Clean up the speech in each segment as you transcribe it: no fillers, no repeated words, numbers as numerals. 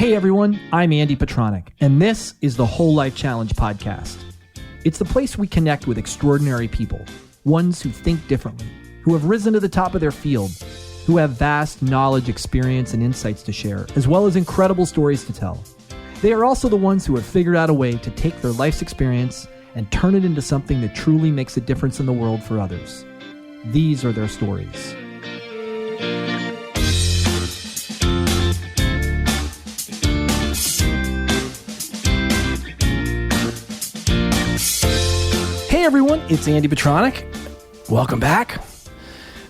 Hey everyone, I'm Andy Petronic, and this is the Whole Life Challenge podcast. It's the place we connect with extraordinary people, ones who think differently, who have risen to the top of their field, who have vast knowledge, experience, and insights to share, as well as incredible stories to tell. They are also the ones who have figured out a way to take their life's experience and turn it into something that truly makes a difference in the world for others. These are their stories. Hey everyone, it's Andy Petronic. Welcome back.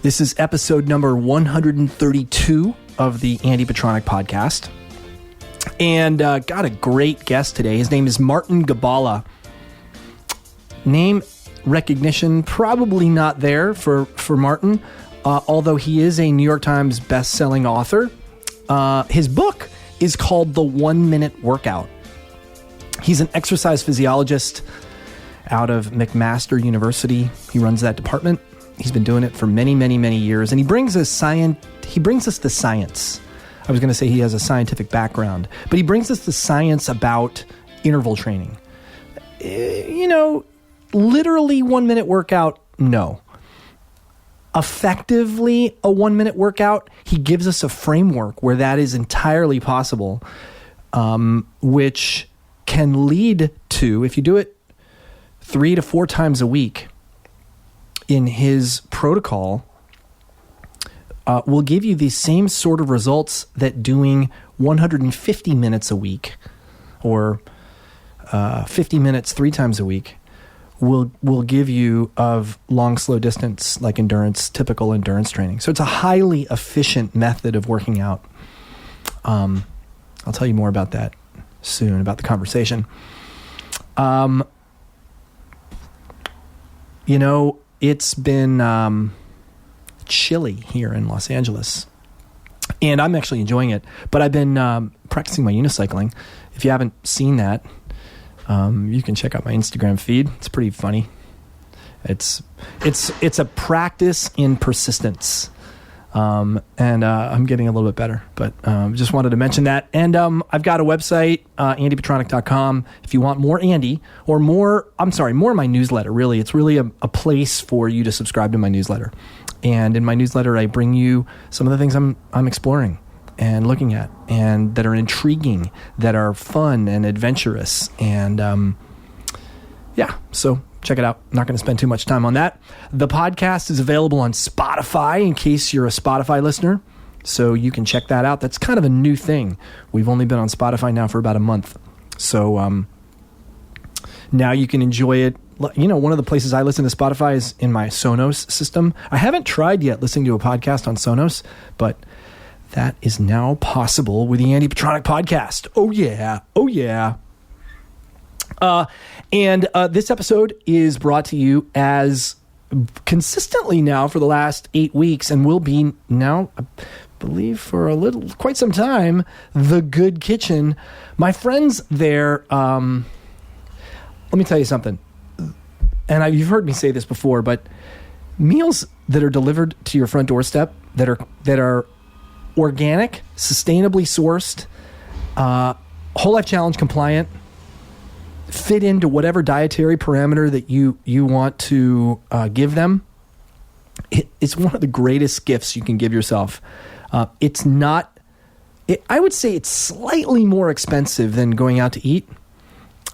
This is episode number 132 of the Andy Petronic podcast. And got a great guest today. His name is Martin Gibala. Name recognition probably not there for Martin, although he is a New York Times best-selling author. His book is called The 1 Minute Workout. He's an exercise physiologist out of McMaster University. He runs that department. He's been doing it for many, many, many years, and he brings us the science. I was going to say he has a scientific background, but he brings us the science about interval training. Literally 1 minute workout, no. Effectively a 1 minute workout, he gives us a framework where that is entirely possible, which can lead to, if you do it 3 to 4 times a week in his protocol, will give you the same sort of results that doing 150 minutes a week or 50 minutes 3 times a week will give you of long, slow distance, like endurance, typical endurance training. So it's a highly efficient method of working out. I'll tell you more about that soon, about the conversation. It's been chilly here in Los Angeles, and I'm actually enjoying it. But I've been practicing my unicycling. If you haven't seen that, you can check out my Instagram feed. It's pretty funny. It's a practice in persistence, and I'm getting a little bit better. But just wanted to mention that. And I've got a website, andypetronic.com. If you want more Andy or more of my newsletter, really, it's really a place for you to subscribe to my newsletter. And in my newsletter, I bring you some of the things I'm exploring and looking at, and that are intriguing, that are fun and adventurous. And so check it out. I'm not going to spend too much time on that. The podcast is available on Spotify in case you're a Spotify listener. So you can check that out. That's kind of a new thing. We've only been on Spotify now for about a month. So now you can enjoy it. One of the places I listen to Spotify is in my Sonos system. I haven't tried yet listening to a podcast on Sonos, but that is now possible with the Andy Petronic podcast. Oh yeah. Oh yeah. And this episode is brought to you as consistently now for the last 8 weeks, and will be now, I believe, for quite some time, The Good Kitchen. My friends there, let me tell you something. And you've heard me say this before, but meals that are delivered to your front doorstep that are organic, sustainably sourced, Whole Life Challenge compliant, fit into whatever dietary parameter that you want to give them. It's one of the greatest gifts you can give yourself. I would say it's slightly more expensive than going out to eat.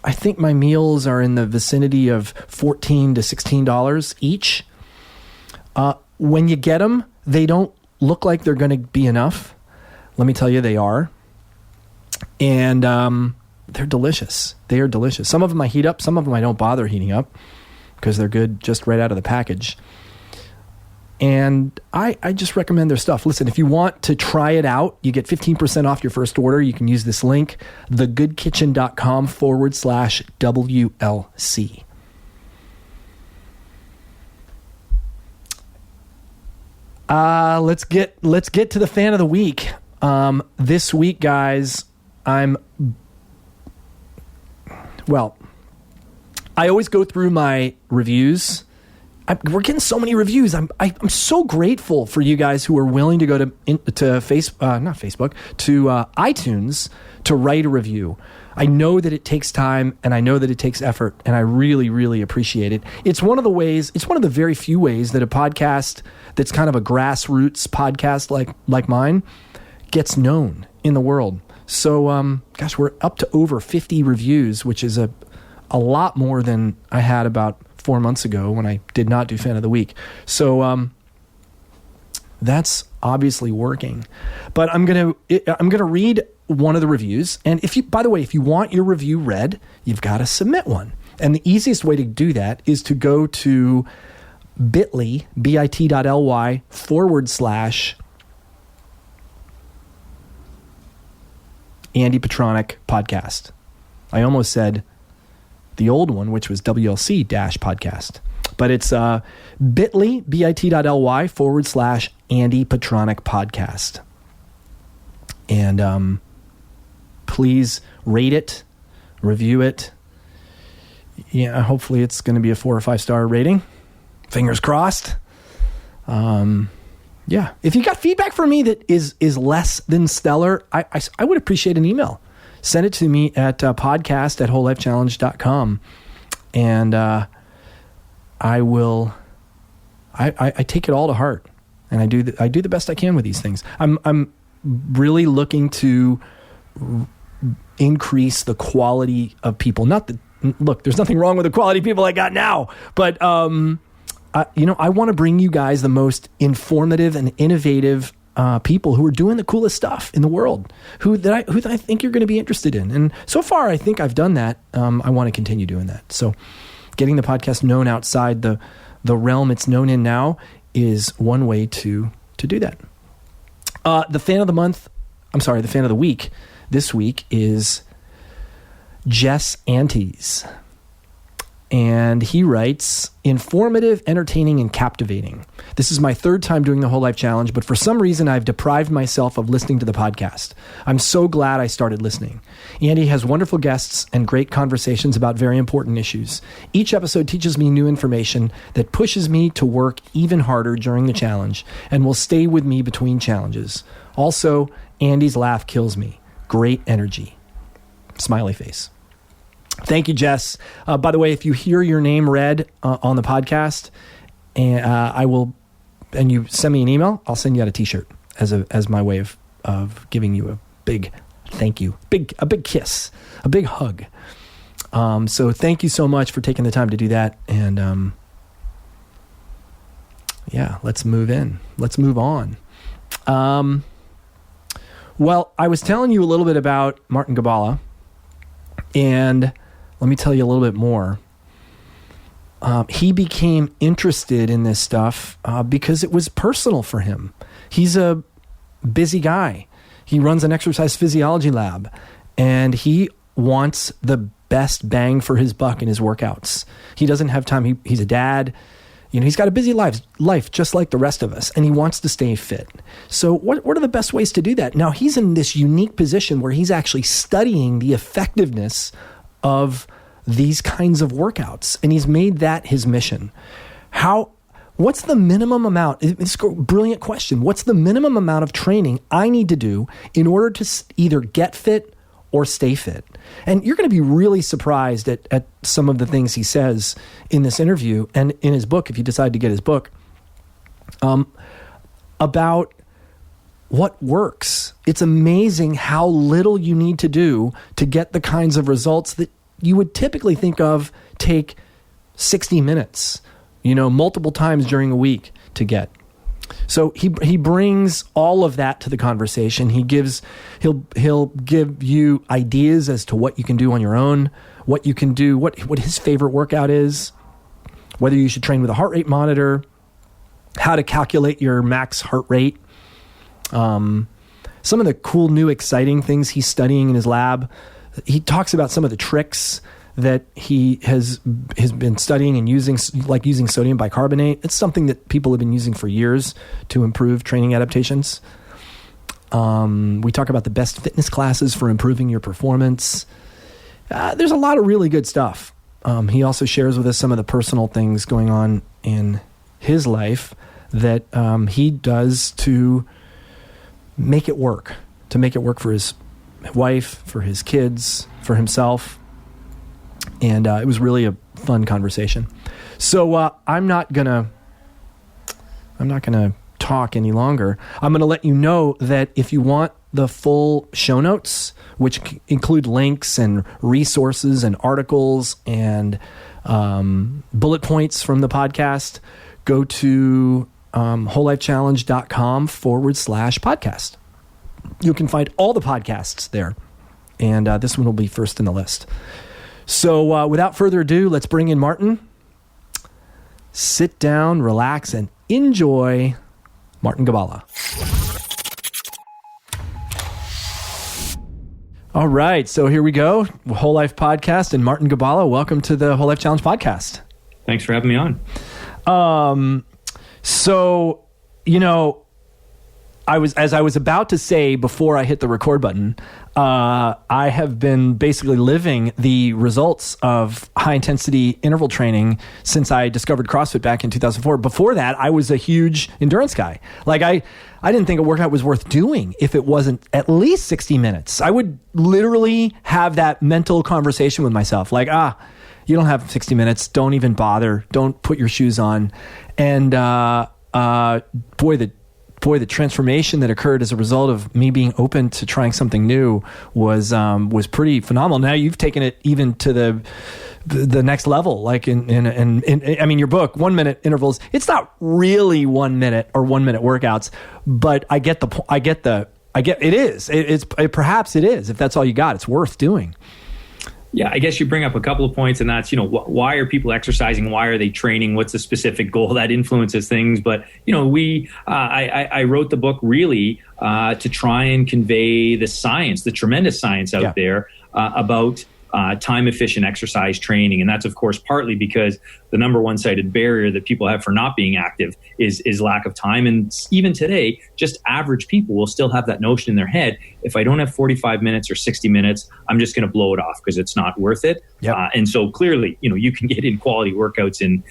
I think my meals are in the vicinity of $14 to $16 each. When you get them, they don't look like they're going to be enough. Let me tell you, they are. And they're delicious. They are delicious. Some of them I heat up. Some of them I don't bother heating up because they're good just right out of the package. And I just recommend their stuff. Listen, if you want to try it out, you get 15% off your first order. You can use this link, thegoodkitchen.com/WLC. Let's get to the fan of the week. This week, guys, I always go through my reviews we're getting so many reviews. I'm so grateful for you guys who are willing to go to iTunes to write a review. I know that it takes time and I know that it takes effort, and I really, really appreciate it. It's one of the very few ways that a podcast that's kind of a grassroots podcast like mine gets known in the world. So, gosh, we're up to over 50 reviews, which is a lot more than I had about 4 months ago when I did not do Fan of the Week. So, that's obviously working. But I'm gonna read one of the reviews. And by the way, if you want your review read, you've got to submit one. And the easiest way to do that is to go to bit.ly, bit.ly / Andy Petronic podcast. I almost said the old one, which was WLC podcast. But it's bit.ly, bit.ly / Andy Petronic podcast. And please rate it, review it. Yeah, hopefully it's going to be a 4 or 5 star rating. Fingers crossed. Yeah, if you got feedback from me that is less than stellar, I would appreciate an email. Send it to me at podcast@wholelifechallenge.com. And I take it all to heart, and I do the best I can with these things. I'm really looking to increase the quality of people. Look, there's nothing wrong with the quality of people I got now, but I want to bring you guys the most informative and innovative people who are doing the coolest stuff in the world, who I think you're going to be interested in. And so far, I think I've done that. I want to continue doing that. So getting the podcast known outside the realm it's known in now is one way to do that. The fan of the week this week is Jess Antes. And he writes, informative, entertaining, and captivating. This is my 3rd time doing the Whole Life Challenge, but for some reason I've deprived myself of listening to the podcast. I'm so glad I started listening. Andy has wonderful guests and great conversations about very important issues. Each episode teaches me new information that pushes me to work even harder during the challenge and will stay with me between challenges. Also, Andy's laugh kills me. Great energy. Smiley face. Thank you, Jess. By the way, if you hear your name read on the podcast, and you send me an email, I'll send you out a T-shirt as my way of giving you a big thank you, a big kiss, a big hug. So thank you so much for taking the time to do that. And let's move on. Well, I was telling you a little bit about Martin Gibala, and let me tell you a little bit more. He became interested in this stuff because it was personal for him. He's a busy guy. He runs an exercise physiology lab, and he wants the best bang for his buck in his workouts. He doesn't have time. He's a dad. He's got a busy life just like the rest of us, and he wants to stay fit. So what are the best ways to do that? Now, he's in this unique position where he's actually studying the effectiveness of these kinds of workouts, and he's made that his mission. What's the minimum amount? It's a brilliant question. What's the minimum amount of training I need to do in order to either get fit or stay fit? And you're going to be really surprised at some of the things he says in this interview and in his book, if you decide to get his book, about what works. It's amazing how little you need to do to get the kinds of results that you would typically think of take 60 minutes, multiple times during a week to get. So he brings all of that to the conversation. He'll give you ideas as to what you can do on your own, what you can do, what his favorite workout is, whether you should train with a heart rate monitor, how to calculate your max heart rate, some of the cool new exciting things he's studying in his lab. He talks about some of the tricks that he has been studying and using, like using sodium bicarbonate. It's something that people have been using for years to improve training adaptations. We talk about the best fitness classes for improving your performance. There's a lot of really good stuff. he also shares with us some of the personal things going on in his life that he does to make it work for his wife, for his kids, for himself. And it was really a fun conversation. So I'm not gonna talk any longer. I'm gonna let you know that if you want the full show notes, which include links and resources and articles and bullet points from the podcast, go to wholelifechallenge.com/podcast. You can find all the podcasts there, and this one will be first in the list. So without further ado, let's bring in Martin. Sit down, relax, and enjoy Martin Gibala. All right, so here we go. Whole Life Podcast and Martin Gibala. Welcome to the Whole Life Challenge podcast. Thanks for having me on. So, I was about to say before I hit the record button, I have been basically living the results of high intensity interval training since I discovered CrossFit back in 2004. Before that, I was a huge endurance guy. Like I didn't think a workout was worth doing if it wasn't at least 60 minutes. I would literally have that mental conversation with myself. Like, you don't have 60 minutes. Don't even bother. Don't put your shoes on. And, boy, the transformation that occurred as a result of me being open to trying something new was pretty phenomenal. Now you've taken it even to the next level. Like in your book, 1 minute intervals. It's not really 1 minute or 1 minute workouts, but I get it is. Perhaps it is. If that's all you got, it's worth doing. Yeah, I guess you bring up a couple of points, and that's, why are people exercising? Why are they training? What's the specific goal that influences things? But, I wrote the book really to try and convey the science, the tremendous science out there about time-efficient exercise training. And that's, of course, partly because the number one cited barrier that people have for not being active is lack of time. And even today, just average people will still have that notion in their head. If I don't have 45 minutes or 60 minutes, I'm just going to blow it off because it's not worth it. Yep. And so clearly, you can get in quality workouts in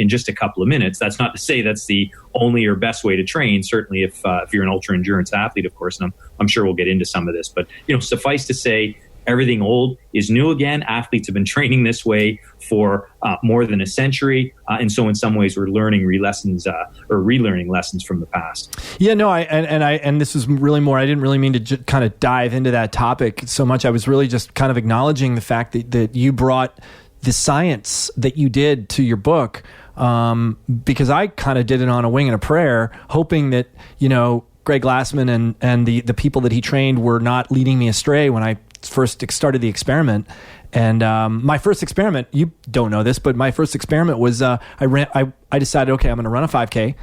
just a couple of minutes. That's not to say that's the only or best way to train. Certainly, if you're an ultra endurance athlete, of course, and I'm sure we'll get into some of this. But suffice to say, everything old is new again. Athletes have been training this way for more than a century. And so in some ways we're learning relearning lessons from the past. Yeah, no, and this is really more, I didn't really mean to kind of dive into that topic so much. I was really just kind of acknowledging the fact that you brought the science that you did to your book, because I kind of did it on a wing and a prayer, hoping that, Greg Glassman and the people that he trained were not leading me astray when I first started the experiment. And my first experiment, you don't know this, but my first experiment was I decided, okay, I'm going to run a 5K,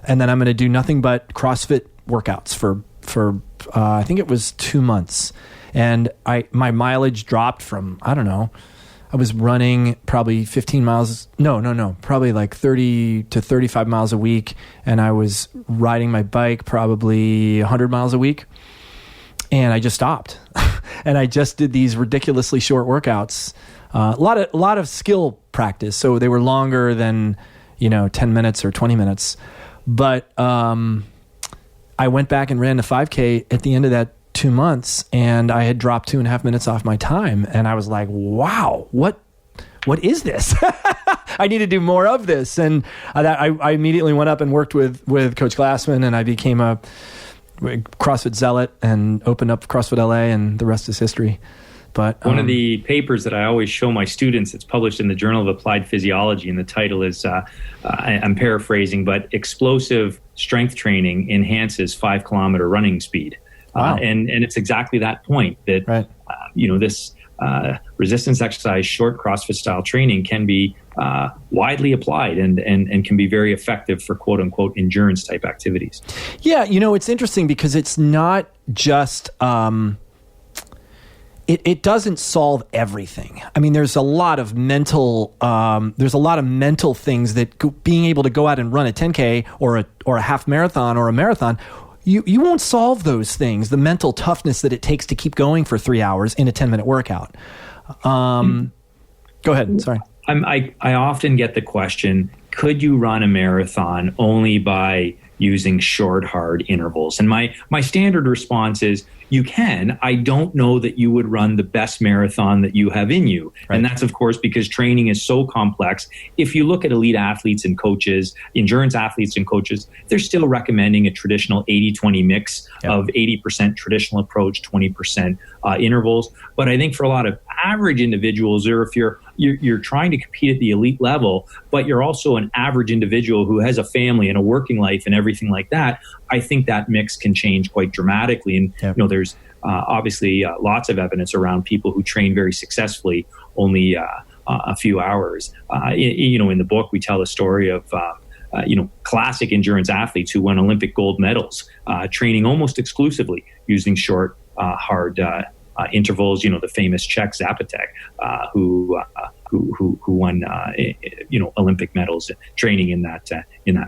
and then I'm going to do nothing but CrossFit workouts for I think it was 2 months. And my mileage dropped from, I don't know, I was running probably 15 miles. No, probably like 30 to 35 miles a week. And I was riding my bike probably 100 miles a week. And I just stopped. And I just did these ridiculously short workouts. A lot of skill practice. So they were longer than, 10 minutes or 20 minutes. But I went back and ran the 5K at the end of that 2 months, and I had dropped 2.5 minutes off my time. And I was like, wow, what is this? I need to do more of this. And I immediately went up and worked with Coach Glassman, and I became a CrossFit zealot and opened up CrossFit LA, and the rest is history. But one of the papers that I always show my students, it's published in the Journal of Applied Physiology, and the title is, I'm paraphrasing, but explosive strength training enhances 5-kilometer running speed. Wow. And it's exactly that point that, right. This resistance exercise, short CrossFit style training can be widely applied and can be very effective for quote unquote endurance type activities. Yeah. It's interesting because it's not just, it doesn't solve everything. I mean, there's a lot of mental things that being able to go out and run a 10K or a half marathon or a marathon, you won't solve those things, the mental toughness that it takes to keep going for 3 hours in a 10-minute workout. Go ahead. Sorry. I often get the question, could you run a marathon only by using short, hard intervals? And my standard response is, you can. I don't know that you would run the best marathon that you have in you. Right. And that's, of course, because training is so complex. If you look at elite athletes and coaches, endurance athletes and coaches, they're still recommending a traditional 80-20 mix of 80% traditional approach, 20% intervals. But I think for a lot of average individuals, or if you're trying to compete at the elite level, but you're also an average individual who has a family and a working life and everything like that, I think that mix can change quite dramatically. And there's obviously lots of evidence around people who train very successfully only a few hours. In the book, we tell the story of classic endurance athletes who won Olympic gold medals, training almost exclusively using short, hard intervals. The famous Czech Diabetics, who won Olympic medals, training in that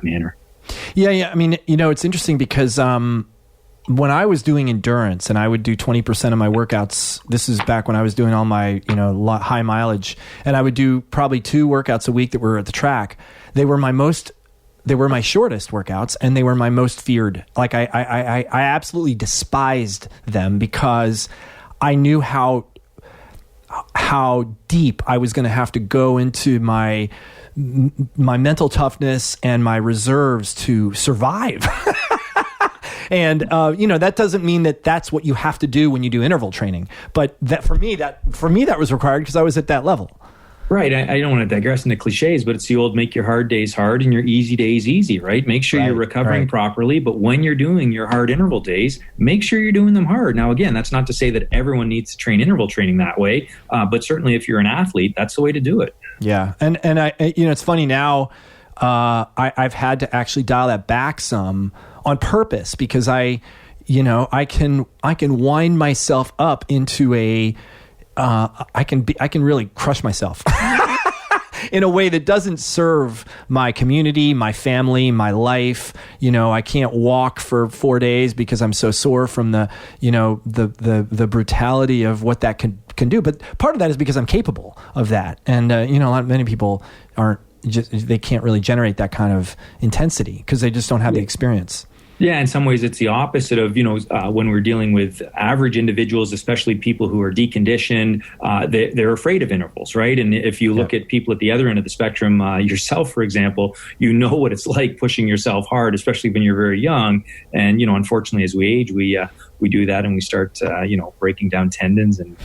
manner. Yeah. I mean, it's interesting because when I was doing endurance and I would do 20% of my workouts, this is back when I was doing all my high mileage, and I would do probably 2 workouts a week that were at the track. They were my shortest workouts, and they were my most feared. Like I absolutely despised them because I knew how deep I was going to have to go into my mental toughness and my reserves to survive. And that doesn't mean that that's what you have to do when you do interval training. But that for me that was required because I was at that level. Right. I don't want to digress into cliches, but it's the old make your hard days hard and your easy days easy, right? Make sure you're recovering properly. But when you're doing your hard interval days, make sure you're doing them hard. Now, again, that's not to say that everyone needs to train interval training that way. But certainly if you're an athlete, that's the way to do it. Yeah. And I it's funny now, I've had to actually dial that back some on purpose because I can wind myself up into I can really crush myself in a way that doesn't serve my community, my family, my life. I can't walk for 4 days because I'm so sore from the brutality of what that can do. But part of that is because I'm capable of that. And, many people they can't really generate that kind of intensity because they just don't have the experience. Yeah, in some ways it's the opposite of, when we're dealing with average individuals, especially people who are deconditioned, they're afraid of intervals, right? And if you look at people at the other end of the spectrum, yourself, for example, you know what it's like pushing yourself hard, especially when you're very young. And, unfortunately, as we age, we do that and we start, breaking down tendons and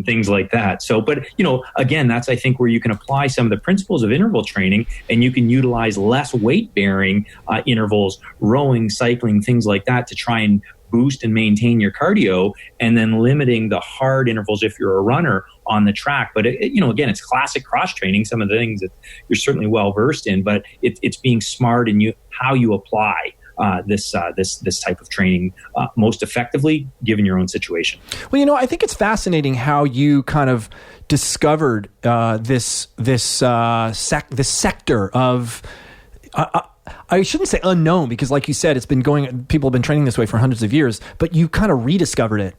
things like that. So, but, again, that's, I think, where you can apply some of the principles of interval training and you can utilize less weight-bearing intervals, rowing, cycling, things like that to try and boost and maintain your cardio, and then limiting the hard intervals if you're a runner on the track. But, again, it's classic cross-training, some of the things that you're certainly well-versed in, but it's being smart in how you apply this type of training most effectively given your own situation. Well, I think it's fascinating how you kind of discovered this sector of I shouldn't say unknown because, like you said, people have been training this way for hundreds of years, but you kind of rediscovered it.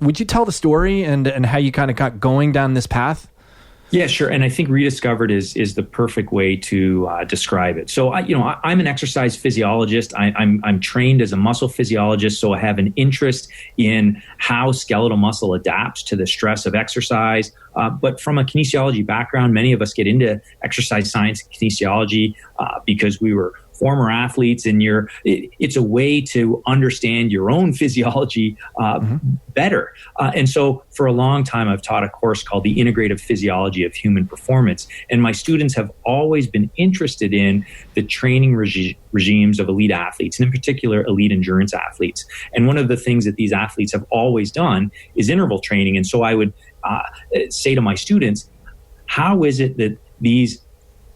Would you tell the story and how you kind of got going down this path? Yeah, sure. And I think rediscovered is the perfect way to describe it. So, I'm an exercise physiologist. I'm trained as a muscle physiologist, so I have an interest in how skeletal muscle adapts to the stress of exercise. But from a kinesiology background, many of us get into exercise science and kinesiology because we were former athletes, and it's a way to understand your own physiology better. And so for a long time, I've taught a course called the Integrative Physiology of Human Performance. And my students have always been interested in the training regimes of elite athletes, and in particular, elite endurance athletes. And one of the things that these athletes have always done is interval training. And so I would say to my students, how is it that these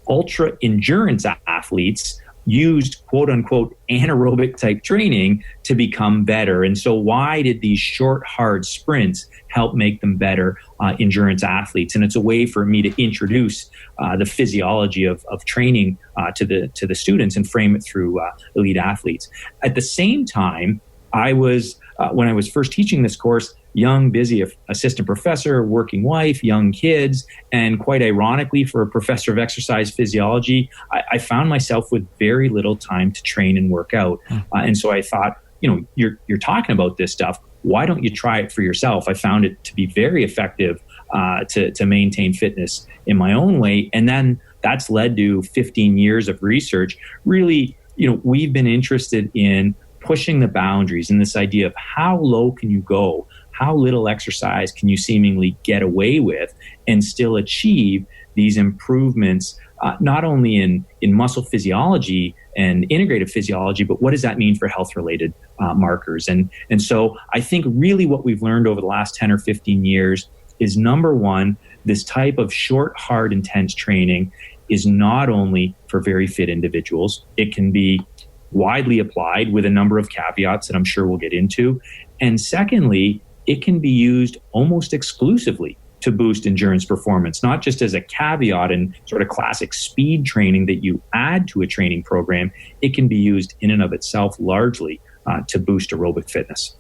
ultra endurance athletes used quote unquote anaerobic type training to become better? And so why did these short, hard sprints help make them better endurance athletes? And it's a way for me to introduce the physiology of training to the students and frame it through elite athletes. At the same time, I was when I was first teaching this course, young, busy assistant professor, working wife, young kids, and quite ironically, for a professor of exercise physiology, I found myself with very little time to train and work out. And so I thought, you're talking about this stuff. Why don't you try it for yourself? I found it to be very effective to maintain fitness in my own way. And then that's led to 15 years of research. Really, we've been interested in pushing the boundaries and this idea of how low can you go? How little exercise can you seemingly get away with and still achieve these improvements, not only in muscle physiology and integrative physiology, but what does that mean for health-related markers? And so I think really what we've learned over the last 10 or 15 years is, number one, this type of short, hard, intense training is not only for very fit individuals. It can be widely applied with a number of caveats that I'm sure we'll get into. And secondly, it can be used almost exclusively to boost endurance performance, not just as a caveat and sort of classic speed training that you add to a training program. It can be used in and of itself largely to boost aerobic fitness.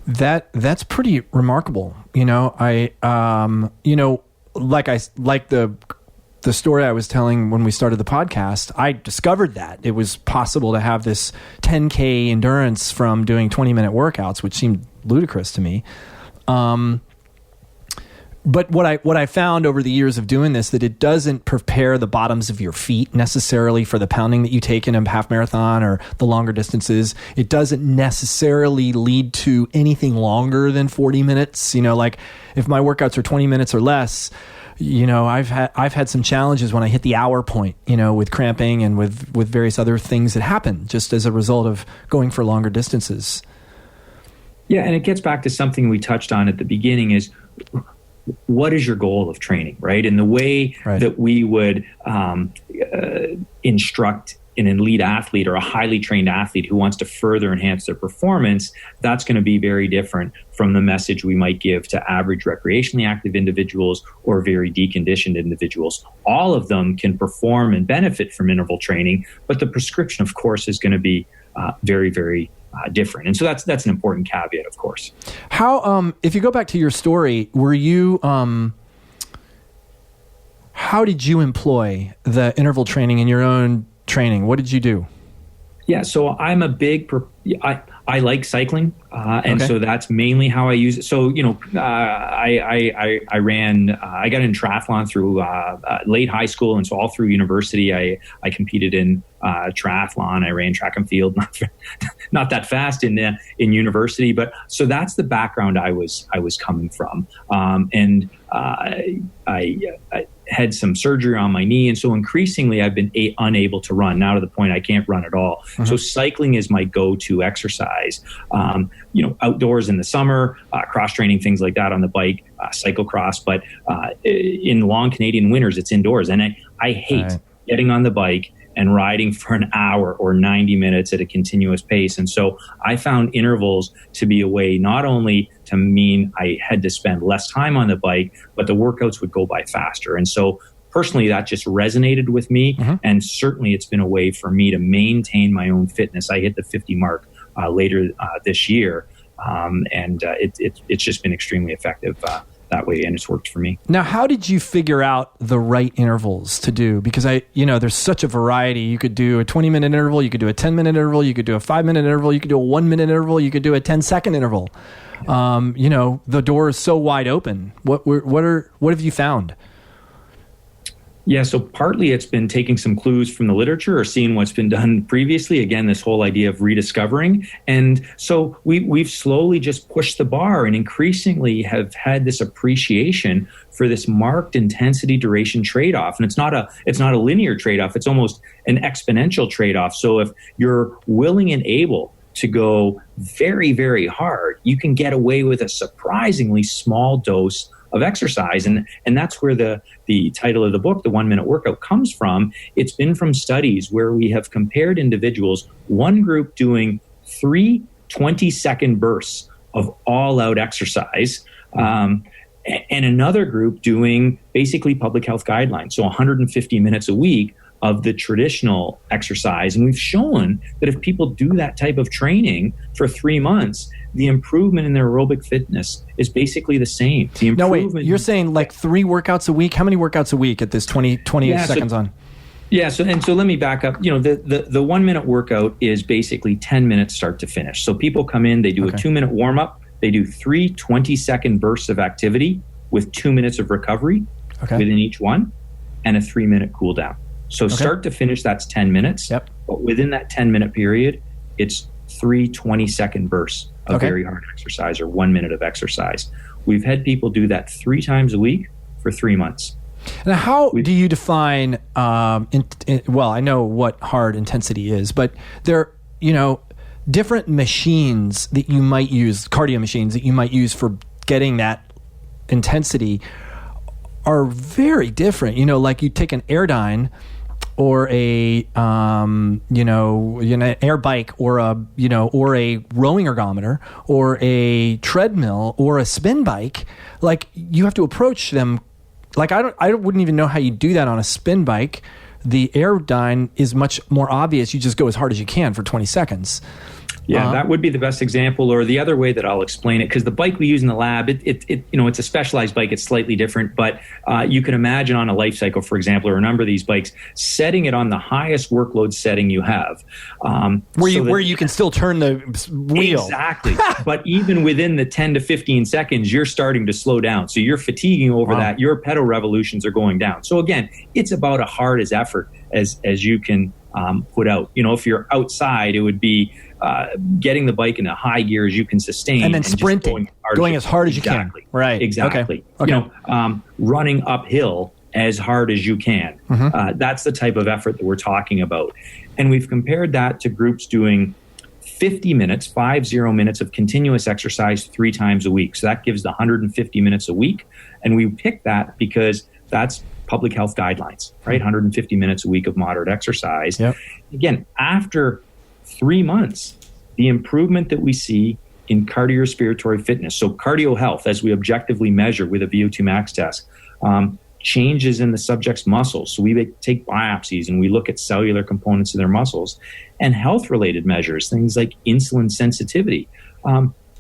That's pretty remarkable. Like the story I was telling when we started the podcast, I discovered that it was possible to have this 10K endurance from doing 20-minute workouts, which seemed ludicrous to me. But what I found over the years of doing this, that it doesn't prepare the bottoms of your feet necessarily for the pounding that you take in a half marathon or the longer distances. It doesn't necessarily lead to anything longer than 40 minutes. Like if my workouts are 20 minutes or less, I've had some challenges when I hit the hour point, with cramping and with various other things that happen just as a result of going for longer distances. Yeah, and it gets back to something we touched on at the beginning is, what is your goal of training, right? And the way that we would instruct an elite athlete or a highly trained athlete who wants to further enhance their performance, that's going to be very different from the message we might give to average recreationally active individuals or very deconditioned individuals. All of them can perform and benefit from interval training, but the prescription, of course, is going to be very, very different. And so that's an important caveat, of course. How, if you go back to your story, were you, how did you employ the interval training in your own training? What did you do? Yeah, so I'm a big, I like cycling, and so that's mainly how I use it. So, I ran, I got in triathlon through late high school, and so all through university, I competed in triathlon. I ran track and field, not that fast in university, but so that's the background I was coming from, and I had some surgery on my knee, and so increasingly I've been unable to run, now to the point I can't run at all. So cycling is my go-to exercise. Outdoors in the summer, cross-training, things like that on the bike, cyclocross, but in long Canadian winters, it's indoors. And I hate getting on the bike and riding for an hour or 90 minutes at a continuous pace. And so I found intervals to be a way not only to mean I had to spend less time on the bike, but the workouts would go by faster. And so personally, that just resonated with me. And certainly it's been a way for me to maintain my own fitness. I hit the 50 mark later this year. It's just been extremely effective that way, and it's worked for me. Now, how did you figure out the right intervals to do? Because there's such a variety. You could do a 20-minute interval, you could do a 10-minute interval, you could do a 5-minute interval, you could do a 1-minute interval, you could do a 10-second interval. The door is so wide open. What have you found? Yeah, so partly it's been taking some clues from the literature or seeing what's been done previously. Again, this whole idea of rediscovering. And so we've slowly just pushed the bar and increasingly have had this appreciation for this marked intensity duration trade-off. And it's not a linear trade-off. It's almost an exponential trade-off. So if you're willing and able to go very, very hard, you can get away with a surprisingly small dose of exercise. And that's where the title of the book, The 1 Minute Workout, comes from. It's been from studies where we have compared individuals, one group doing 3 20-second bursts of all-out exercise, and another group doing basically public health guidelines, so 150 minutes a week of the traditional exercise. And we've shown that if people do that type of training for 3 months, the improvement in their aerobic fitness is basically the same. The improvement. No, wait, you're saying like 3 workouts a week? How many workouts a week at this 20 seconds on? Yeah, so let me back up. The 1 minute workout is basically 10 minutes start to finish. So people come in, they do a 2 minute warm up, they do 3 20-second bursts of activity with 2 minutes of recovery within each one, and a 3 minute cool down. So start to finish, that's 10 minutes. Yep. But within that 10 minute period, it's 3 20-second bursts of very hard exercise, or 1 minute of exercise. We've had people do that 3 times a week for 3 months. Now, how do you define, well, I know what hard intensity is, but there, different machines that you might use, cardio machines that you might use for getting that intensity are very different. Like you take an Airdyne or a an air bike, or a rowing ergometer, or a treadmill, or a spin bike. Like, you have to approach them. Like, I wouldn't even know how you do that on a spin bike. The Airdyne is much more obvious. You just go as hard as you can for 20 seconds. Yeah, that would be the best example. Or the other way that I'll explain it, because the bike we use in the lab, it's a specialized bike. It's slightly different, but you can imagine on a life cycle, for example, or a number of these bikes, setting it on the highest workload setting you have, where you can still turn the wheel. Exactly. But even within the 10 to 15 seconds, you're starting to slow down. So you're fatiguing over that. Your pedal revolutions are going down. So again, it's about as hard as effort as you can put out. If you're outside, it would be getting the bike into high gear as you can sustain, and then sprinting, going as hard as you can. Right. Exactly. Okay. Running uphill as hard as you can. That's the type of effort that we're talking about. And we've compared that to groups doing 50 minutes of continuous exercise 3 times a week. So that gives the 150 minutes a week. And we picked that because that's public health guidelines, right? 150 minutes a week of moderate exercise. Yep. Again, after 3 months, the improvement that we see in cardiorespiratory fitness, so cardio health, as we objectively measure with a VO2 max test, changes in the subject's muscles. So we take biopsies and we look at cellular components of their muscles, and health-related measures, things like insulin sensitivity,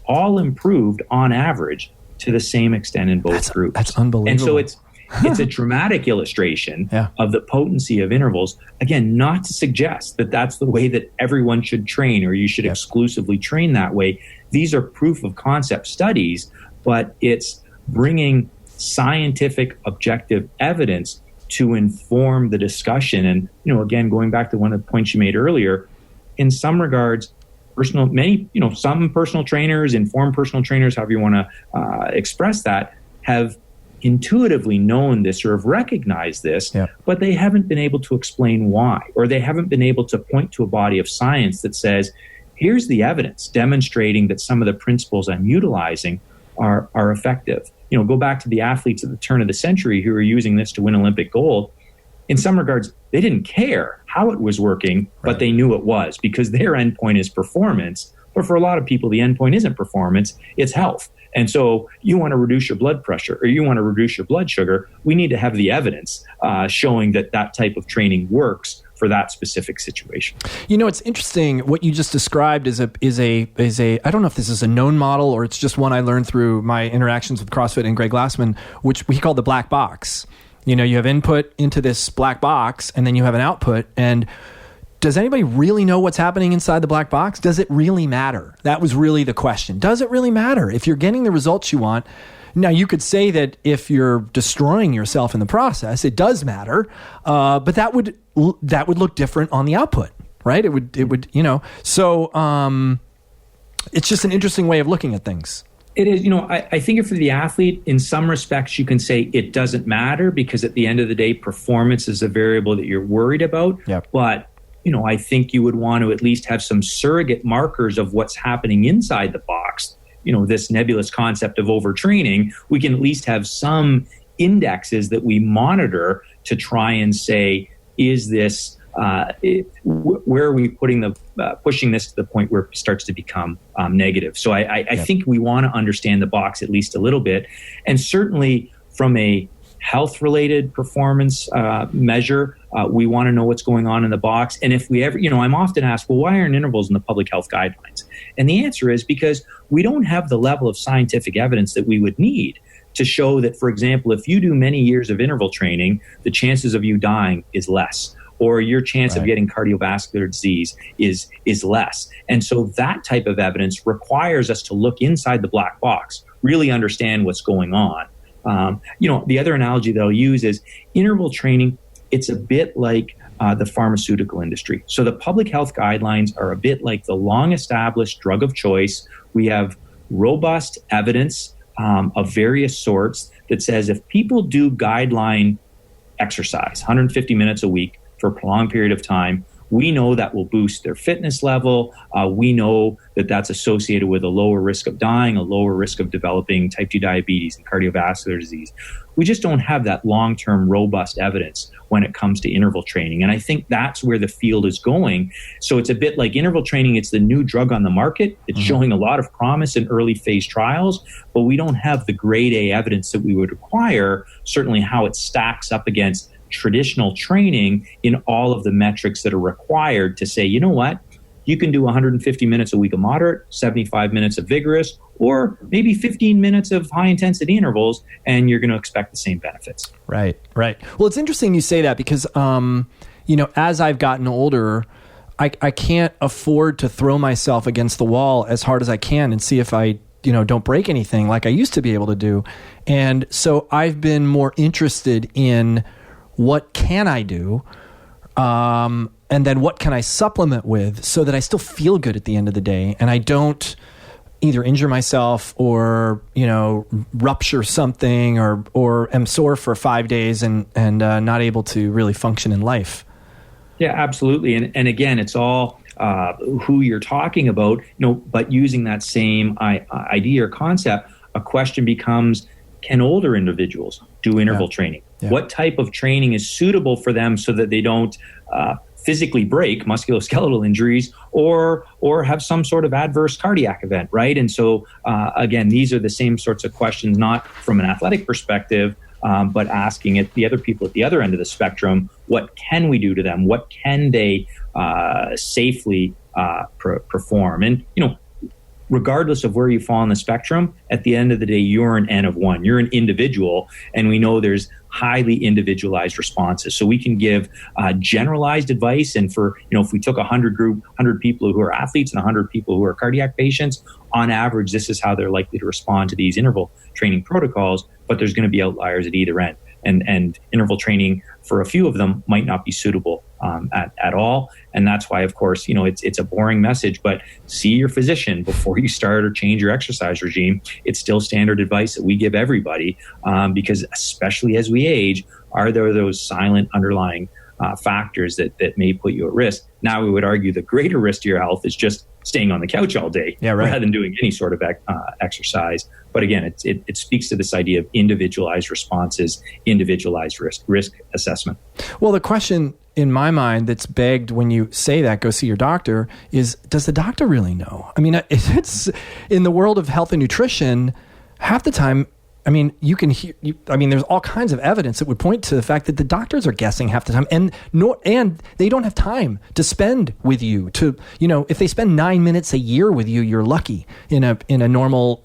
all improved on average to the same extent in both groups. That's unbelievable. And so it's a dramatic illustration of the potency of intervals. Again, not to suggest that that's the way that everyone should train, or you should exclusively train that way. These are proof of concept studies, but it's bringing scientific objective evidence to inform the discussion. And, again, going back to one of the points you made earlier, in some regards, some personal trainers, informed personal trainers, however you want to express that, have intuitively known this or have recognized this, but they haven't been able to explain why, or they haven't been able to point to a body of science that says, here's the evidence demonstrating that some of the principles I'm utilizing are effective. Go back to the athletes at the turn of the century who were using this to win Olympic gold. In some regards, they didn't care how it was working, but they knew it was, because their endpoint is performance. But for a lot of people, the endpoint isn't performance, it's health. And so you want to reduce your blood pressure, or you want to reduce your blood sugar, we need to have the evidence showing that type of training works for that specific situation. It's interesting what you just described is a I don't know if this is a known model or it's just one I learned through my interactions with CrossFit and Greg Glassman, which we call the black box. You have input into this black box, and then you have an output. And does anybody really know what's happening inside the black box? Does it really matter? That was really the question. Does it really matter? If you're getting the results you want, now you could say that if you're destroying yourself in the process, it does matter, but that would look different on the output, right? It would. So it's just an interesting way of looking at things. It is, I think for the athlete, in some respects, you can say it doesn't matter, because at the end of the day, performance is a variable that you're worried about. Yep. But I think you would want to at least have some surrogate markers of what's happening inside the box. This nebulous concept of overtraining, we can at least have some indexes that we monitor to try and say, is this, where are we pushing this to the point where it starts to become negative? So I think we want to understand the box at least a little bit. And certainly from a health-related performance measure, we want to know what's going on in the box. And if we ever, I'm often asked, well, why aren't intervals in the public health guidelines? And the answer is because we don't have the level of scientific evidence that we would need to show that, for example, if you do many years of interval training, the chances of you dying is less, or your chance of getting cardiovascular disease is less. And so that type of evidence requires us to look inside the black box, really understand what's going on. The other analogy that I'll use is interval training. It's a bit like the pharmaceutical industry. So the public health guidelines are a bit like the long-established drug of choice. We have robust evidence of various sorts that says if people do guideline exercise, 150 minutes a week for a prolonged period of time, we know that will boost their fitness level. We know that that's associated with a lower risk of dying, a lower risk of developing type 2 diabetes and cardiovascular disease. We just don't have that long-term robust evidence when it comes to interval training. And I think that's where the field is going. So it's a bit like interval training. It's the new drug on the market. It's showing a lot of promise in early phase trials, but we don't have the grade A evidence that we would require, certainly how it stacks up against traditional training in all of the metrics that are required to say, you know what, you can do 150 minutes a week of moderate, 75 minutes of vigorous, or maybe 15 minutes of high intensity intervals, and you're going to expect the same benefits. Right. Well, it's interesting you say that because, as I've gotten older, I can't afford to throw myself against the wall as hard as I can and see if I don't break anything like I used to be able to do. And so I've been more interested in what can I do, and then what can I supplement with so that I still feel good at the end of the day and I don't either injure myself or, rupture something or am sore for 5 days and not able to really function in life. Yeah, absolutely. And again, it's all who you're talking about, but using that same idea or concept, a question becomes, can older individuals do interval training? Yeah. What type of training is suitable for them so that they don't physically break musculoskeletal injuries or have some sort of adverse cardiac event, right? And so, again, these are the same sorts of questions, not from an athletic perspective, but asking the other people at the other end of the spectrum, what can we do to them? What can they safely perform? And, regardless of where you fall on the spectrum, at the end of the day, you're an N of one. You're an individual, and we know there's highly individualized responses. So we can give generalized advice, and for, if we took 100 people who are athletes and 100 people who are cardiac patients, on average, this is how they're likely to respond to these interval training protocols, but there's going to be outliers at either end. And interval training for a few of them might not be suitable at all. And that's why, of course, it's a boring message, but see your physician before you start or change your exercise regime. It's still standard advice that we give everybody because especially as we age, are there those silent underlying factors that may put you at risk? Now, we would argue the greater risk to your health is just staying on the couch all day rather than doing any sort of exercise. But again, it speaks to this idea of individualized responses, individualized risk assessment. Well, the question in my mind that's begged when you say that, go see your doctor, is does the doctor really know? I mean, it's in the world of health and nutrition, half the time, you can hear. There's all kinds of evidence that would point to the fact that the doctors are guessing half the time, and they don't have time to spend with you. If they spend 9 minutes a year with you, you're lucky in a normal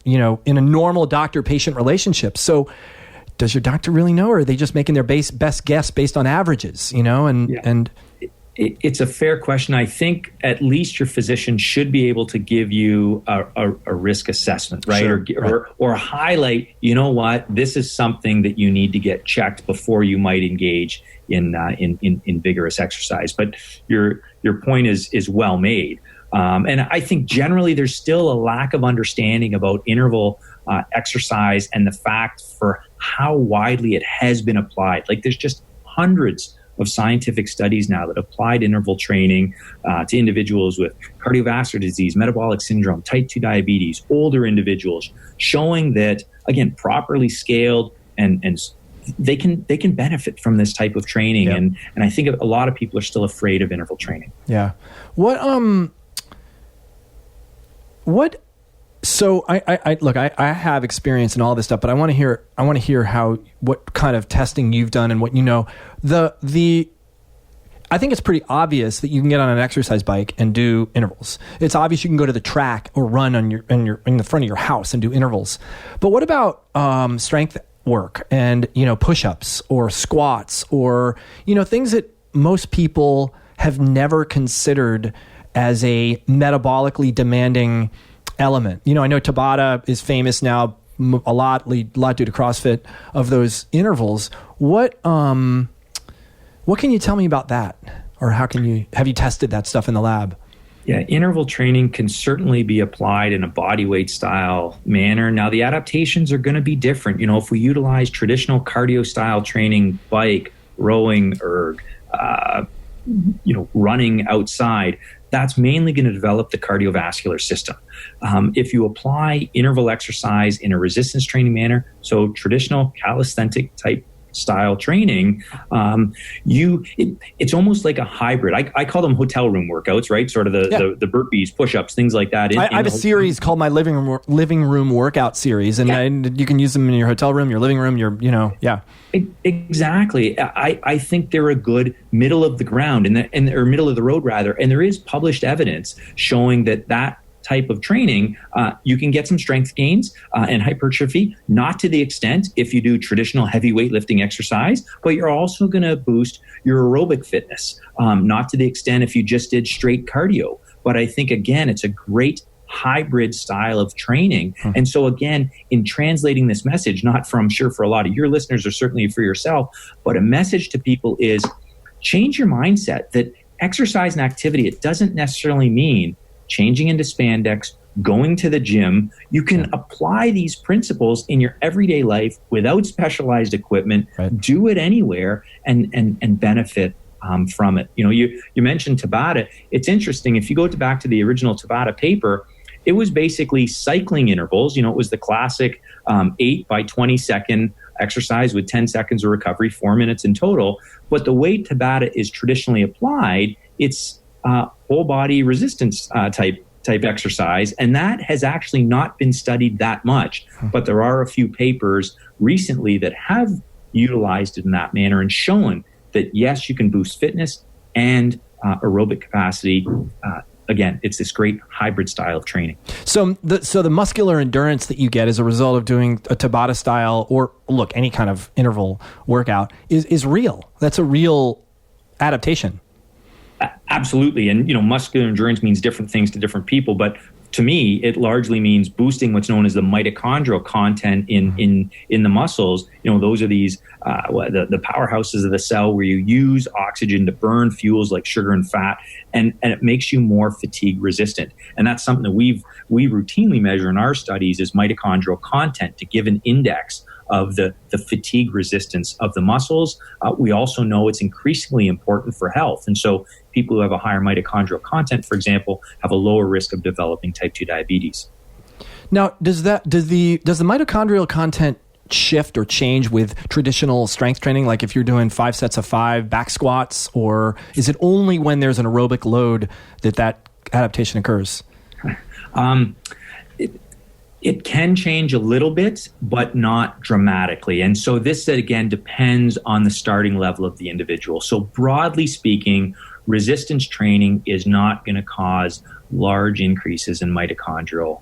doctor-patient relationship. So, does your doctor really know, or are they just making their best guess based on averages? It's a fair question. I think at least your physician should be able to give you a risk assessment, right? Sure, or highlight, this is something that you need to get checked before you might engage in vigorous exercise. But your point is well made. And I think generally there's still a lack of understanding about interval exercise and the fact for how widely it has been applied. Like there's just hundreds of scientific studies now that applied interval training to individuals with cardiovascular disease, metabolic syndrome, type 2 diabetes, older individuals, showing that, again, properly scaled and they can benefit from this type of training. Yep. And I think a lot of people are still afraid of interval training. Yeah. So I look, I have experience in all this stuff, but I want to hear what kind of testing you've done and what you know. I think it's pretty obvious that you can get on an exercise bike and do intervals. It's obvious you can go to the track or run in the front of your house and do intervals. But what about strength work and push-ups or squats or things that most people have never considered as a metabolically demanding element? I know Tabata is famous now a lot due to CrossFit of those intervals. What can you tell me about that? Or have you tested that stuff in the lab? Yeah, interval training can certainly be applied in a body weight style manner. Now, the adaptations are going to be different. If we utilize traditional cardio style training, bike, rowing, erg, running outside, that's mainly going to develop the cardiovascular system. If you apply interval exercise in a resistance training manner, so traditional calisthenic type style training, it's almost like a hybrid. I call them hotel room workouts, right? Sort of the burpees, push-ups, things like that. I have a series called my living room workout series, and you can use them in your hotel room, your living room, Exactly. I think they're a good middle of the ground or middle of the road rather, and there is published evidence showing that type of training, you can get some strength gains and hypertrophy, not to the extent if you do traditional heavy weightlifting exercise, but you're also going to boost your aerobic fitness, not to the extent if you just did straight cardio. But I think, again, it's a great hybrid style of training. And so, again, in translating this message, not for, I'm sure for a lot of your listeners or certainly for yourself, but a message to people is change your mindset that exercise and activity, it doesn't necessarily mean changing into spandex, going to the gym. You can apply these principles in your everyday life without specialized equipment, do it anywhere and benefit from it. You mentioned Tabata. It's interesting. If you go back to the original Tabata paper, it was basically cycling intervals. It was the classic 8 by 20 second exercise with 10 seconds of recovery, 4 minutes in total. But the way Tabata is traditionally applied, it's whole body resistance type exercise, and that has actually not been studied that much. But there are a few papers recently that have utilized it in that manner and shown that yes, you can boost fitness and aerobic capacity. Again, it's this great hybrid style of training. So the muscular endurance that you get as a result of doing a Tabata style or any kind of interval workout is real. That's a real adaptation. Absolutely. And, muscular endurance means different things to different people. But to me, it largely means boosting what's known as the mitochondrial content in the muscles. Those are these, the powerhouses of the cell where you use oxygen to burn fuels like sugar and fat, and it makes you more fatigue resistant. And that's something that we routinely measure in our studies is mitochondrial content to give an index of the fatigue resistance of the muscles. We also know it's increasingly important for health. And so people who have a higher mitochondrial content, for example, have a lower risk of developing type 2 diabetes. Now, does the mitochondrial content shift or change with traditional strength training? Like if you're doing 5 sets of 5 back squats, or is it only when there's an aerobic load that adaptation occurs? It can change a little bit, but not dramatically. And so this, again, depends on the starting level of the individual. So broadly speaking, resistance training is not going to cause large increases in mitochondrial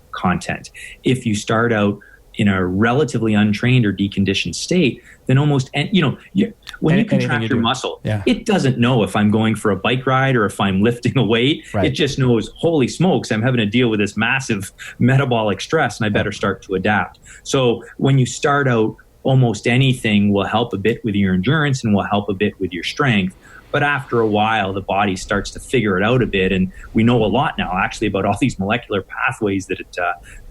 content. If you start out in a relatively untrained or deconditioned state, then almost, when you contract your muscle, it doesn't know if I'm going for a bike ride or if I'm lifting a weight. Right. It just knows, holy smokes, I'm having to deal with this massive metabolic stress and I better start to adapt. So when you start out, almost anything will help a bit with your endurance and will help a bit with your strength. But after a while, the body starts to figure it out a bit. And we know a lot now, actually, about all these molecular pathways that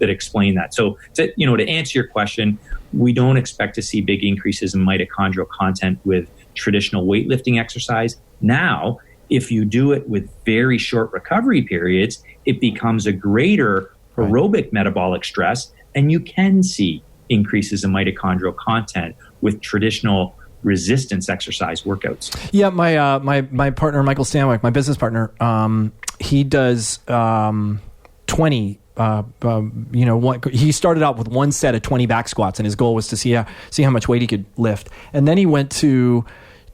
explain that. So, to answer your question, we don't expect to see big increases in mitochondrial content with traditional weightlifting exercise. Now, if you do it with very short recovery periods, it becomes a greater aerobic metabolic stress, and you can see increases in mitochondrial content with traditional resistance exercise workouts. Yeah, my partner Michael Stanwyck, my business partner, he does 20 he started out with one set of 20 back squats, and his goal was to see how much weight he could lift. And then he went to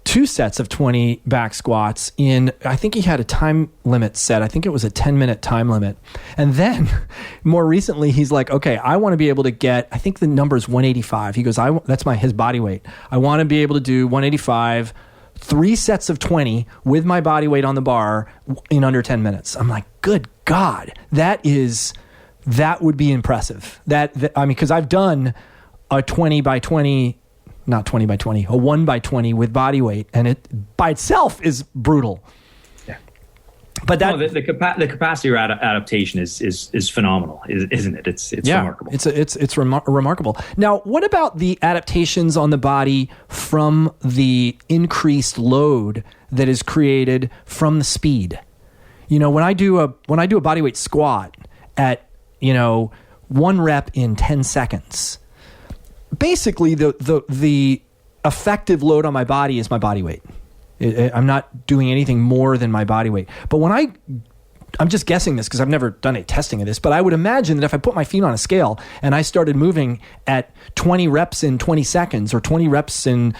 2 sets of 20 back squats I think he had a time limit set. I think it was a 10-minute time limit. And then more recently, he's like, okay, I want to be able to get, I think the number is 185. He goes, that's his body weight. I want to be able to do 185, 3 sets of 20 with my body weight on the bar in under 10 minutes. I'm like, good God, that would be impressive. Because I've done a 20 by 20, not 20 by 20, a 1 by 20 with body weight, and it by itself is brutal. Yeah. But the capacity or adaptation is phenomenal, isn't it? It's remarkable. It's remarkable. Now, what about the adaptations on the body from the increased load that is created from the speed? When I do a bodyweight squat at 1 rep in 10 seconds, basically the effective load on my body is my body weight. I'm not doing anything more than my body weight. But when I'm just guessing this because I've never done any testing of this, but I would imagine that if I put my feet on a scale and I started moving at 20 reps in 20 seconds or 20 reps in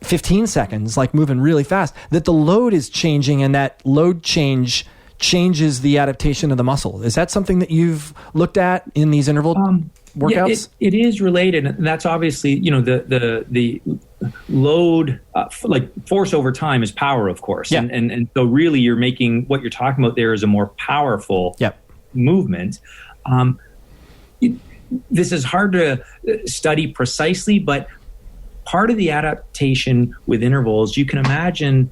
15 seconds, like moving really fast, that the load is changing, and that load changes the adaptation of the muscle. Is that something that you've looked at in these interval workouts? Yeah, it is related. And that's obviously, the load, like force over time is power, of course. Yeah. And so really you're making, what you're talking about there is a more powerful movement. This is hard to study precisely, but part of the adaptation with intervals, you can imagine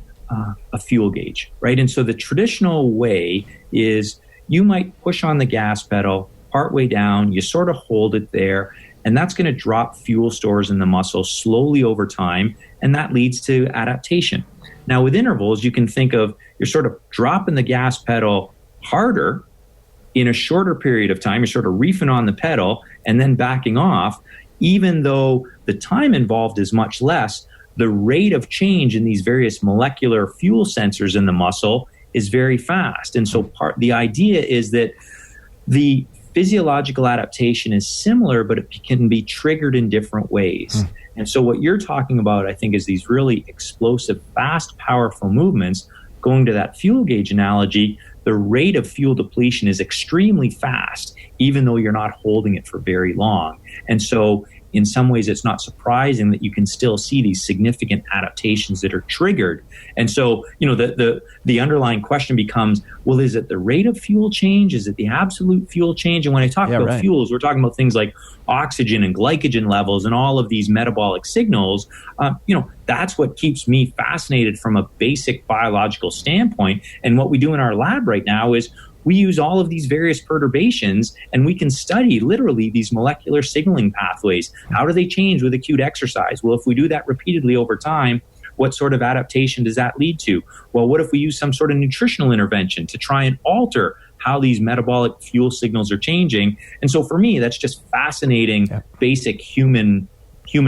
a fuel gauge, right? And so the traditional way is you might push on the gas pedal partway down, you sort of hold it there, and that's going to drop fuel stores in the muscle slowly over time, and that leads to adaptation. Now with intervals, you can think of, you're sort of dropping the gas pedal harder in a shorter period of time, you're sort of reefing on the pedal and then backing off, even though the time involved is much less. The rate of change in these various molecular fuel sensors in the muscle is very fast. And so the idea is that the physiological adaptation is similar, but it can be triggered in different ways. And so what you're talking about, I think, is these really explosive, fast, powerful movements. Going to that fuel gauge analogy, the rate of fuel depletion is extremely fast, even though you're not holding it for very long. And so in some ways, it's not surprising that you can still see these significant adaptations that are triggered. And so, the underlying question becomes, well, is it the rate of fuel change? Is it the absolute fuel change? And when I talk about fuels, we're talking about things like oxygen and glycogen levels and all of these metabolic signals. That's what keeps me fascinated from a basic biological standpoint. And what we do in our lab right now is we use all of these various perturbations, and we can study literally these molecular signaling pathways. How do they change with acute exercise? Well, if we do that repeatedly over time, what sort of adaptation does that lead to? Well, what if we use some sort of nutritional intervention to try and alter how these metabolic fuel signals are changing? And so for me, that's just fascinating, basic human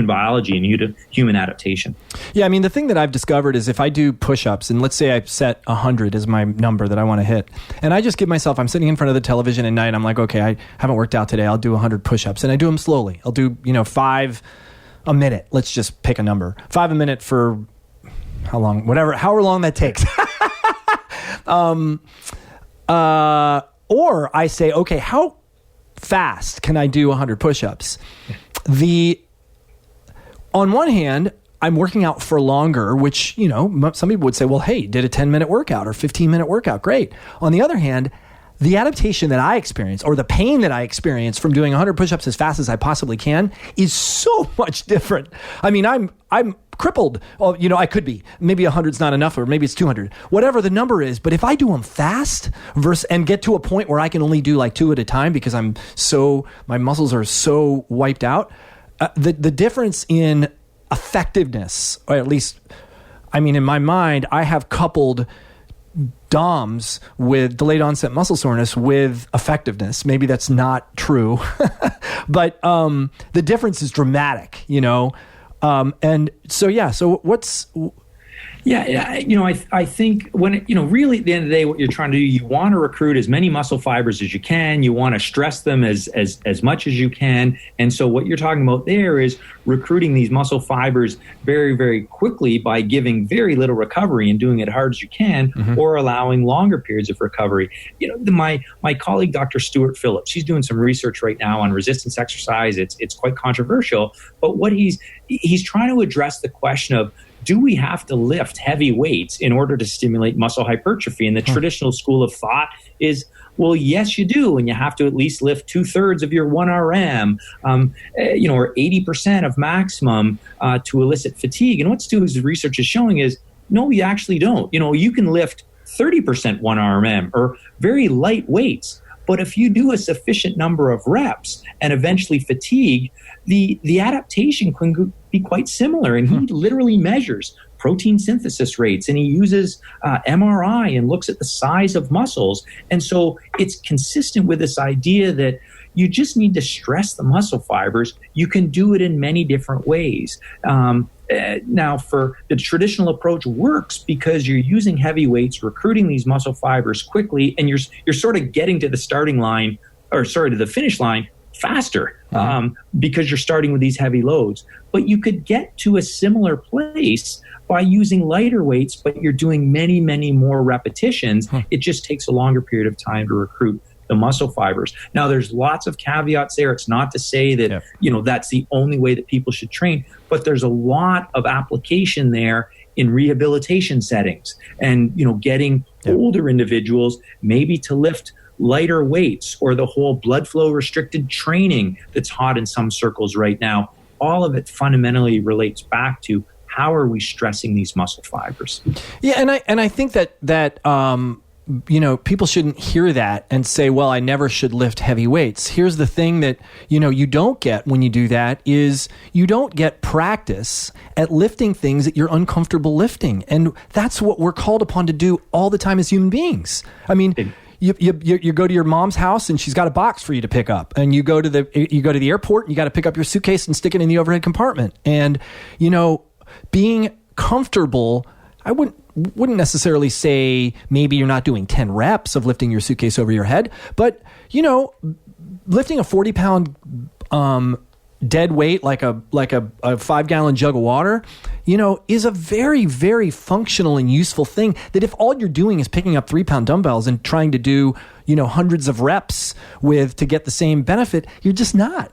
biology and human adaptation. Yeah, I mean, the thing that I've discovered is if I do push-ups, and let's say I set 100 as my number that I want to hit, and I just give myself, I'm sitting in front of the television at night, I'm like, okay, I haven't worked out today, I'll do 100 push-ups, and I do them slowly. I'll do, 5 a minute. Let's just pick a number. 5 a minute for how long? However long that takes. Or I say, okay, how fast can I do 100 push-ups? On one hand, I'm working out for longer, which, some people would say, well, hey, did a 10-minute workout or 15-minute workout. Great. On the other hand, the adaptation that I experience, or the pain that I experience from doing 100 push-ups as fast as I possibly can, is so much different. I mean, I'm crippled. Oh, I could be. Maybe 100's not enough, or maybe it's 200. Whatever the number is, but if I do them fast and get to a point where I can only do like 2 at a time because my muscles are so wiped out, the difference in effectiveness, or at least, in my mind, I have coupled DOMS with delayed onset muscle soreness with effectiveness. Maybe that's not true, but the difference is dramatic, and so, so what's... Yeah, I think when, really at the end of the day, what you're trying to do, you want to recruit as many muscle fibers as you can. You want to stress them as much as you can. And so what you're talking about there is recruiting these muscle fibers very, very quickly by giving very little recovery and doing it hard as you can, or allowing longer periods of recovery. My colleague, Dr. Stuart Phillips, he's doing some research right now on resistance exercise. It's quite controversial, but what he's trying to address the question of, do we have to lift heavy weights in order to stimulate muscle hypertrophy? And the traditional school of thought is, well, yes, you do. And you have to at least lift 2/3 of your 1 RM, or 80% of maximum to elicit fatigue. And what Stu's research is showing is, no, you actually don't. You can lift 30% 1 RM or very light weights. But if you do a sufficient number of reps and eventually fatigue, the adaptation can be quite similar. And he literally measures protein synthesis rates, and he uses MRI and looks at the size of muscles. And so it's consistent with this idea that you just need to stress the muscle fibers. You can do it in many different ways. Now, for the traditional approach works because you're using heavy weights, recruiting these muscle fibers quickly, and you're sort of getting to the to the finish line faster because you're starting with these heavy loads. But you could get to a similar place by using lighter weights, but you're doing many, many more repetitions. It just takes a longer period of time to recruit the muscle fibers. Now, there's lots of caveats there. It's not to say that, that's the only way that people should train, but there's a lot of application there in rehabilitation settings and, getting older individuals maybe to lift lighter weights, or the whole blood flow restricted training that's hot in some circles right now. All of it fundamentally relates back to, how are we stressing these muscle fibers? Yeah, and I think that people shouldn't hear that and say, well, I never should lift heavy weights. Here's the thing that, you don't get when you do that is you don't get practice at lifting things that you're uncomfortable lifting. And that's what we're called upon to do all the time as human beings. I mean, you go to your mom's house and she's got a box for you to pick up, and you go to the airport and you got to pick up your suitcase and stick it in the overhead compartment. And, being comfortable, I wouldn't necessarily say maybe you're not doing 10 reps of lifting your suitcase over your head, but, lifting a 40-pound dead weight like a 5-gallon jug of water, is a very, very functional and useful thing that if all you're doing is picking up 3-pound dumbbells and trying to do, hundreds of reps to get the same benefit, you're just not.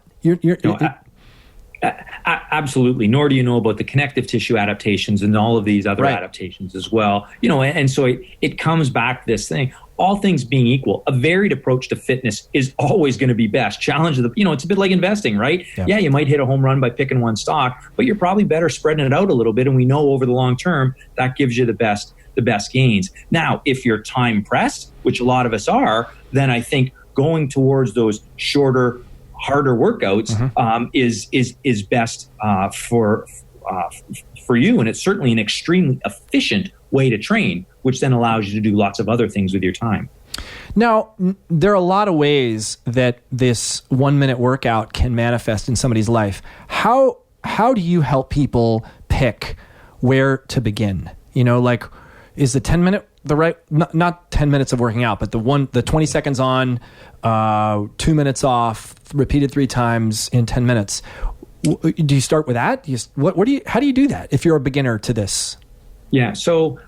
Absolutely. Nor do you know about the connective tissue adaptations and all of these other adaptations as well. And so it comes back to this thing. All things being equal, a varied approach to fitness is always going to be best. Challenge it's a bit like investing, right? Yeah, you might hit a home run by picking one stock, but you're probably better spreading it out a little bit. And we know over the long term, that gives you the best gains. Now, if you're time pressed, which a lot of us are, then I think going towards those shorter, harder workouts is best for you, and it's certainly an extremely efficient way to train, which then allows you to do lots of other things with your time. Now, there are a lot of ways that this 1-minute workout can manifest in somebody's life. How do you help people pick where to begin? Is the 10-minute the right, not 10 minutes of working out, but the 20 seconds on, 2 minutes off, repeated 3 times in 10 minutes. Do you start with that? How do you do that if you're a beginner to this? Yeah. So,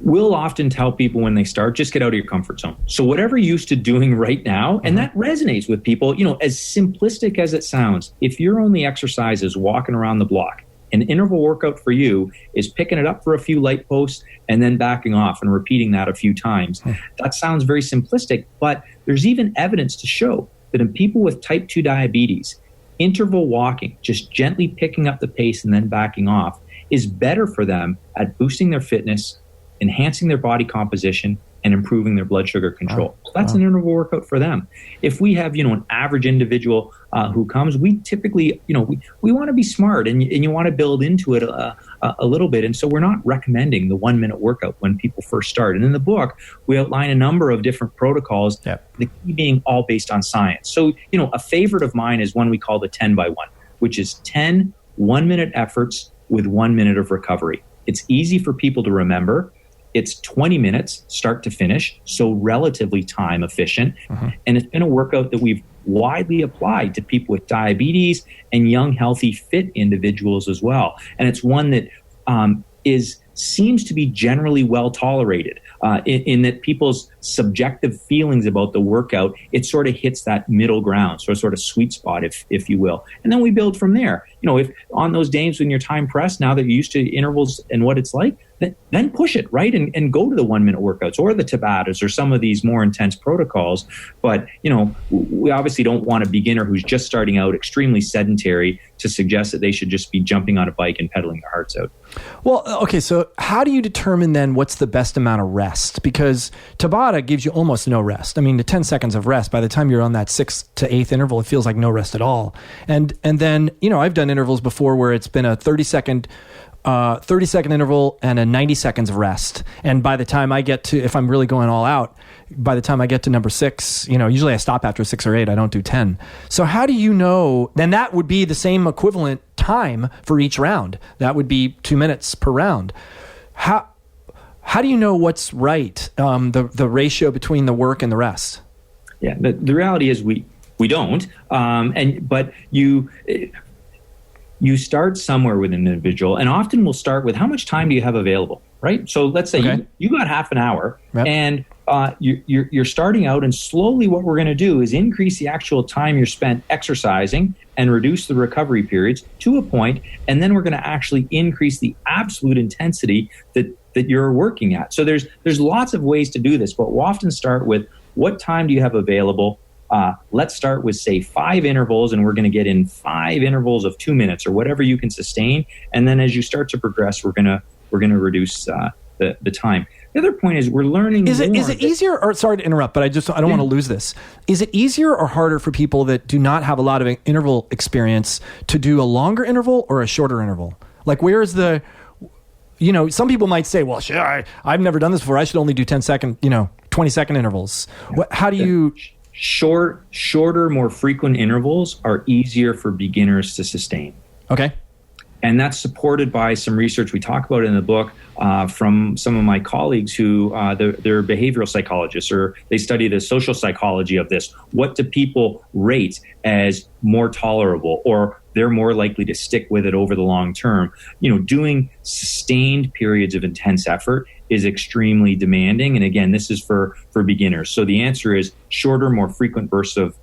we'll often tell people when they start, just get out of your comfort zone. So whatever you're used to doing right now, and that resonates with people, as simplistic as it sounds, if your only exercise is walking around the block, an interval workout for you is picking it up for a few light posts and then backing off and repeating that a few times. That sounds very simplistic, but there's even evidence to show that in people with type 2 diabetes, interval walking, just gently picking up the pace and then backing off, is better for them at boosting their fitness, enhancing their body composition, and improving their blood sugar control. So that's an interval workout for them. If we have, an average individual who comes, we typically, we want to be smart and you want to build into it a little bit. And so we're not recommending the 1-minute workout when people first start. And in the book, we outline a number of different protocols, the key being all based on science. So, a favorite of mine is one we call the 10 by 1, which is 10 1-minute efforts with 1 minute of recovery. It's easy for people to remember. It's 20 minutes start to finish, so relatively time efficient. And it's been a workout that we've widely applied to people with diabetes and young, healthy, fit individuals as well. And it's one that seems to be generally well tolerated in that people's subjective feelings about the workout, it sort of hits that middle ground, so sort of sweet spot, if you will. And then we build from there. If on those days when you're time pressed, now that you're used to intervals and what it's like, then push it, right? And go to the 1 minute workouts or the Tabatas or some of these more intense protocols. But, we obviously don't want a beginner who's just starting out extremely sedentary to suggest that they should just be jumping on a bike and pedaling their hearts out. Well, okay, so how do you determine then what's the best amount of rest? Because Tabata gives you almost no rest. I mean, the 10 seconds of rest, by the time you're on that 6th to 8th interval, it feels like no rest at all. And then, I've done intervals before where it's been a 30-second interval and a 90 seconds of rest. And by the time I get to, if I'm really going all out, by the time I get to number 6, usually I stop after 6 or 8. I don't do 10. So how do you know? Then that would be the same equivalent time for each round. That would be 2 minutes per round. How do you know what's right? The ratio between the work and the rest? Yeah, the reality is we don't. But you start somewhere with an individual, and often we'll start with how much time do you have available, right? So let's say you got half an hour, yep. And you're starting out, and slowly what we're going to do is increase the actual time you're spent exercising and reduce the recovery periods to a point, and then we're going to actually increase the absolute intensity that you're working at. So there's lots of ways to do this, but we'll often start with what time do you have available. Let's start with, say, 5 intervals, and we're going to get in 5 intervals of 2 minutes or whatever you can sustain. And then as you start to progress, we're going to reduce the time. The other point is we're learning. Is it easier? Or sorry to interrupt, but I don't want to lose this. Is it easier or harder for people that do not have a lot of interval experience to do a longer interval or a shorter interval? Like, where is the? Some people might say, well, I've never done this before. I should only do 10-second, 20-second intervals. How do you? Shorter, more frequent intervals are easier for beginners to sustain. Okay. And that's supported by some research we talk about in the book from some of my colleagues who they're behavioral psychologists, or they study the social psychology of this. What do people rate as more tolerable, or they're more likely to stick with it over the long term? Doing sustained periods of intense effort is extremely demanding. And again, this is for beginners. So the answer is shorter, more frequent bursts of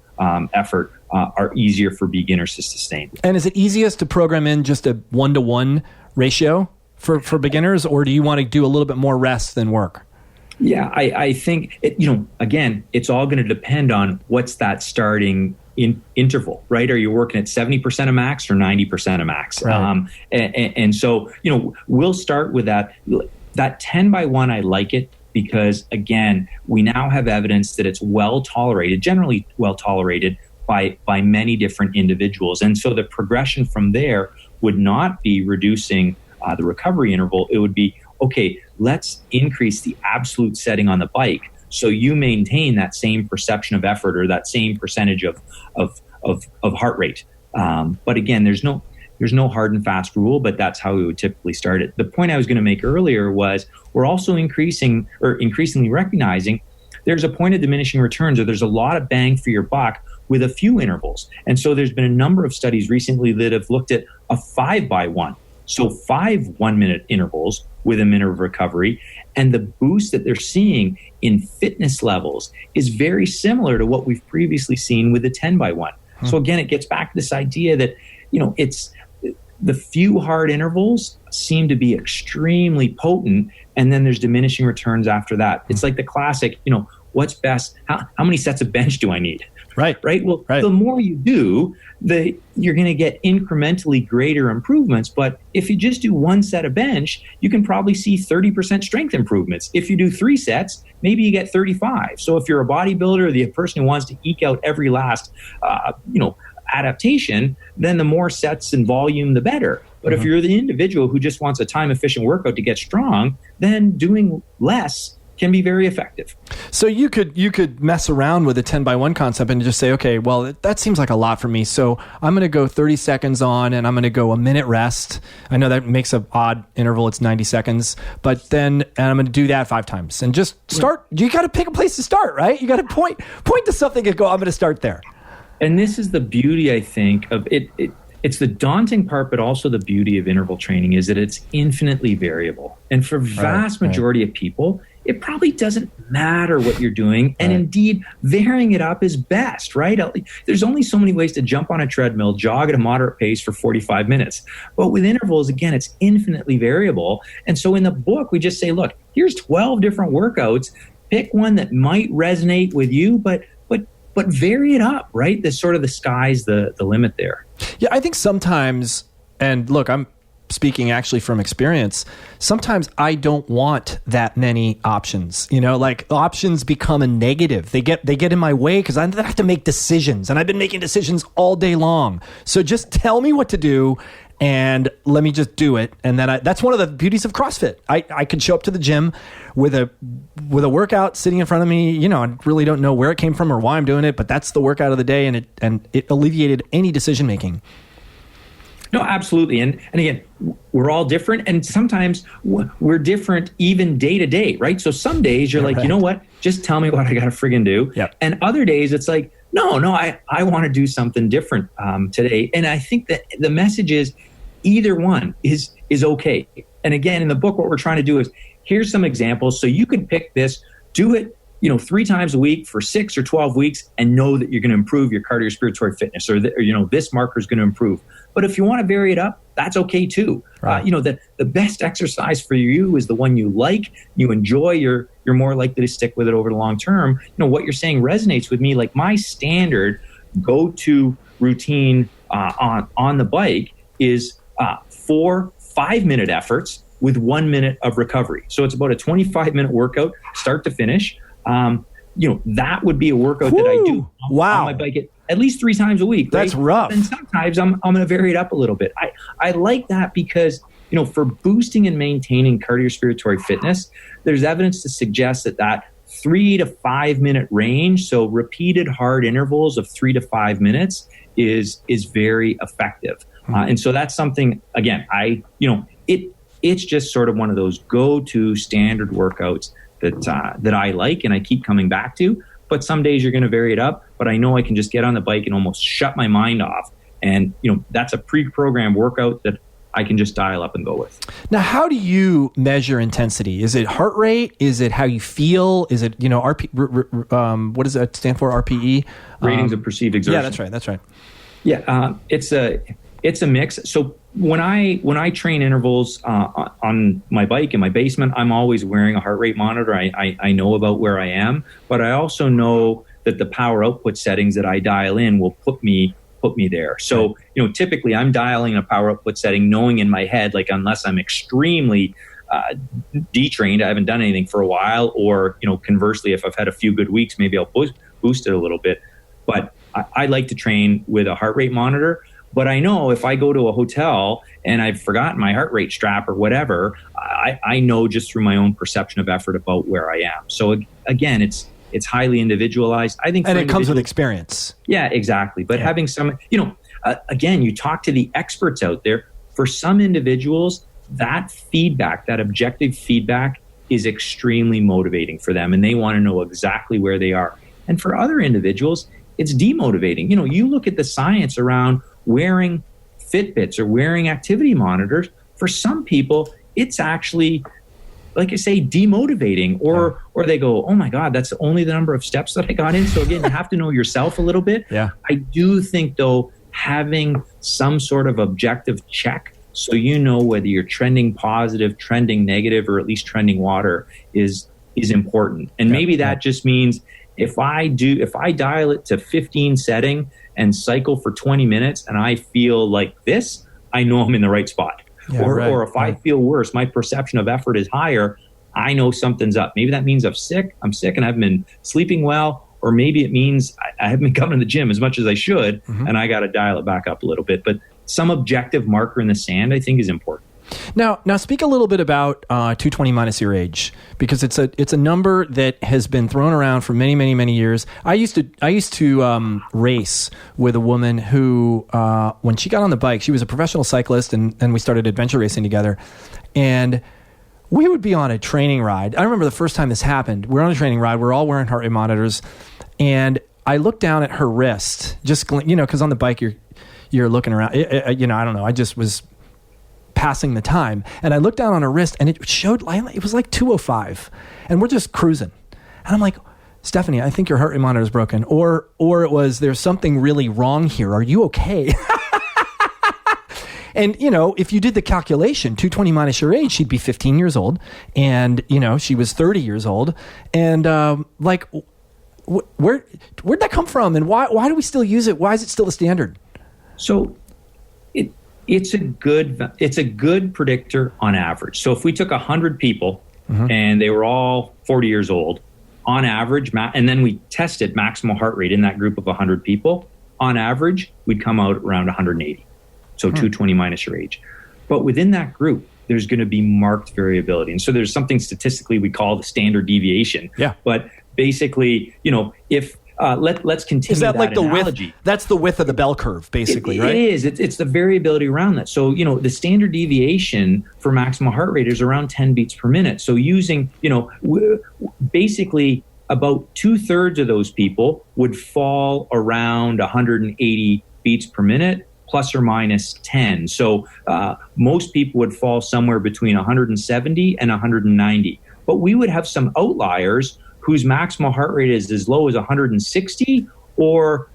effort are easier for beginners to sustain. And is it easiest to program in just a 1-to-1 ratio for beginners, or do you want to do a little bit more rest than work? Yeah, I think, again, it's all going to depend on what's that starting interval, right? Are you working at 70% of max or 90% of max? Right. And so, we'll start with that 10-by-1. I like it because, again, we now have evidence that it's generally well tolerated by many different individuals. And so the progression from there would not be reducing the recovery interval. It would be, okay, let's increase the absolute setting on the bike so you maintain that same perception of effort or that same percentage of heart rate. But again, there's no hard and fast rule, but that's how we would typically start it. The point I was going to make earlier was we're also increasingly recognizing there's a point of diminishing returns, or there's a lot of bang for your buck with a few intervals. And so there's been a number of studies recently that have looked at a 5-by-1. So 5 1-minute intervals with a minute of recovery. And the boost that they're seeing in fitness levels is very similar to what we've previously seen with the 10-by-1. So again, it gets back to this idea that, it's the few hard intervals seem to be extremely potent, and then there's diminishing returns after that. It's like the classic, what's best? How many sets of bench do I need? Right. Well, the more you do, you're going to get incrementally greater improvements. But if you just do 1 set of bench, you can probably see 30% strength improvements. If you do 3 sets, maybe you get 35. So if you're a bodybuilder or the person who wants to eke out every last, adaptation, then the more sets and volume, the better. But if you're the individual who just wants a time-efficient workout to get strong, then doing less can be very effective. So you could mess around with a 10x1 concept and just say, okay, well, that seems like a lot for me. So I'm going to go 30 seconds on and I'm going to go a minute rest. I know that makes an odd interval. It's 90 seconds, but then and I'm going to do that 5 times and just start. You got to pick a place to start, right? You got to point to something and go, I'm going to start there. And this is the beauty, I think, of it. It's the daunting part, but also the beauty of interval training is that it's infinitely variable. And for vast majority of people, it probably doesn't matter what you're doing. And indeed, varying it up is best, right? There's only so many ways to jump on a treadmill, jog at a moderate pace for 45 minutes. But with intervals, again, it's infinitely variable. And so in the book, we just say, look, here's 12 different workouts. Pick one that might resonate with you, but vary it up, right? The sky's the limit there. Yeah, I think sometimes, and look, I'm speaking actually from experience, sometimes I don't want that many options. Like options become a negative. They get in my way because I have to make decisions, and I've been making decisions all day long. So just tell me what to do and let me just do it. And then that's one of the beauties of CrossFit. I could show up to the gym with a workout sitting in front of me. I really don't know where it came from or why I'm doing it, but that's the workout of the day, and it alleviated any decision making. No, absolutely. And again, we're all different, and sometimes we're different even day to day, right? So some days you're like, you know what? Just tell me what I got to friggin' do. Yep. And other days it's like, no, I want to do something different today. And I think that the message is either one is okay. And again, in the book, what we're trying to do is here's some examples. So you can pick this, do it, 3 times a week for 6 or 12 weeks and know that you're going to improve your cardiorespiratory fitness or this marker is going to improve. But if you want to vary it up, that's okay too. Right. The best exercise for you is the one you like, you enjoy, you're more likely to stick with it over the long term. What you're saying resonates with me. Like my standard go-to routine on the bike is 4 5-minute efforts with 1 minute of recovery. So it's about a 25-minute workout, start to finish. That would be a workout that I do on my bike at least 3 times a week. That's right? rough. And sometimes I'm going to vary it up a little bit. I like that because, for boosting and maintaining cardiorespiratory fitness, there's evidence to suggest that 3 to 5 minute range, so repeated hard intervals of 3 to 5 minutes is very effective. And so that's something, again, it's just sort of one of those go-to standard workouts that I like and I keep coming back to. But some days you're going to vary it up, but I know I can just get on the bike and almost shut my mind off. And, that's a pre-programmed workout that I can just dial up and go with. Now, how do you measure intensity? Is it heart rate? Is it how you feel? Is it, what does that stand for? RPE? Ratings of perceived exertion. Yeah, that's right. Yeah, it's a mix. So when I train intervals on my bike in my basement, I'm always wearing a heart rate monitor. I know about where I am, but I also know that the power output settings that I dial in will put me there. So, typically I'm dialing a power output setting, knowing in my head, like unless I'm extremely detrained, I haven't done anything for a while, or, conversely, if I've had a few good weeks, maybe I'll boost it a little bit. But I like to train with a heart rate monitor. But I know if I go to a hotel and I've forgotten my heart rate strap or whatever, I know just through my own perception of effort about where I am. So again, it's highly individualized. I think, and it comes with experience. Yeah, exactly. But having some, again, you talk to the experts out there. For some individuals, that feedback, that objective feedback, is extremely motivating for them, and they want to know exactly where they are. And for other individuals, it's demotivating. You look at the science around wearing Fitbits or wearing activity monitors. For some people, it's actually, like I say, demotivating, or they go, oh my God, that's only the number of steps that I got in. So again, you have to know yourself a little bit. Yeah. I do think though, having some sort of objective check, so you know whether you're trending positive, trending negative, or at least trending water is important. And maybe that just means if I dial it to 15 setting and cycle for 20 minutes and I feel like this, I know I'm in the right spot. Yeah, or if I feel worse, my perception of effort is higher, I know something's up. Maybe that means I'm sick and I haven't been sleeping well, or maybe it means I haven't been coming to the gym as much as I should, and I got to dial it back up a little bit. But some objective marker in the sand, I think, is important. Now speak a little bit about 220 minus your age, because it's a number that has been thrown around for many, many, many years. I used to race with a woman who, when she got on the bike, she was a professional cyclist, and we started adventure racing together. And we would be on a training ride. I remember the first time this happened. We're on a training ride. We're all wearing heart rate monitors, and I looked down at her wrist, just because on the bike you're looking around. I don't know. I just was passing the time, and I looked down on her wrist, and it showed it was like 205, and we're just cruising, and I'm like, Stephanie, I think your heart rate monitor is broken, or it was, there's something really wrong here. Are you okay? And if you did the calculation, 220 minus your age, she'd be 15 years old, and she was 30 years old, and where'd that come from, and why do we still use it? Why is it still the standard? So it's a good predictor on average. So if we took 100 people and they were all 40 years old, on average, and then we tested maximal heart rate in that group of 100 people, on average, we'd come out around 180. So 220 minus your age. But within that group, there's going to be marked variability. And so there's something statistically we call the standard deviation. Yeah. But basically, if let's continue. Is that like the analogy. width? That's the width of the bell curve, basically, right? It is. It's the variability around that. So, the standard deviation for maximal heart rate is around 10 beats per minute. So using, basically about 2/3 of those people would fall around 180 beats per minute, plus or minus 10. So most people would fall somewhere between 170 and 190. But we would have some outliers whose maximal heart rate is as low as 160 or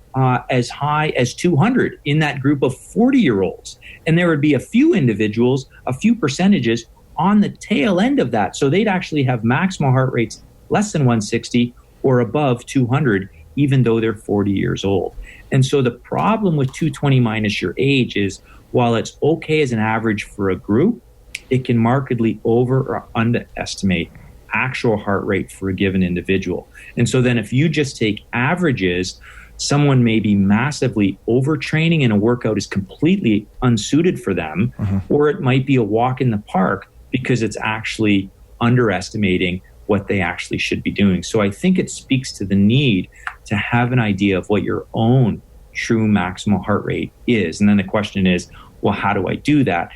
as high as 200 in that group of 40-year-olds. And there would be a few individuals, a few percentages on the tail end of that. So they'd actually have maximal heart rates less than 160 or above 200, even though they're 40 years old. And so the problem with 220 minus your age is, while it's okay as an average for a group, it can markedly over or underestimate actual heart rate for a given individual. And so then if you just take averages, someone may be massively overtraining and a workout is completely unsuited for them, or it might be a walk in the park because it's actually underestimating what they actually should be doing. So I think it speaks to the need to have an idea of what your own true maximal heart rate is. And then the question is, well, how do I do that?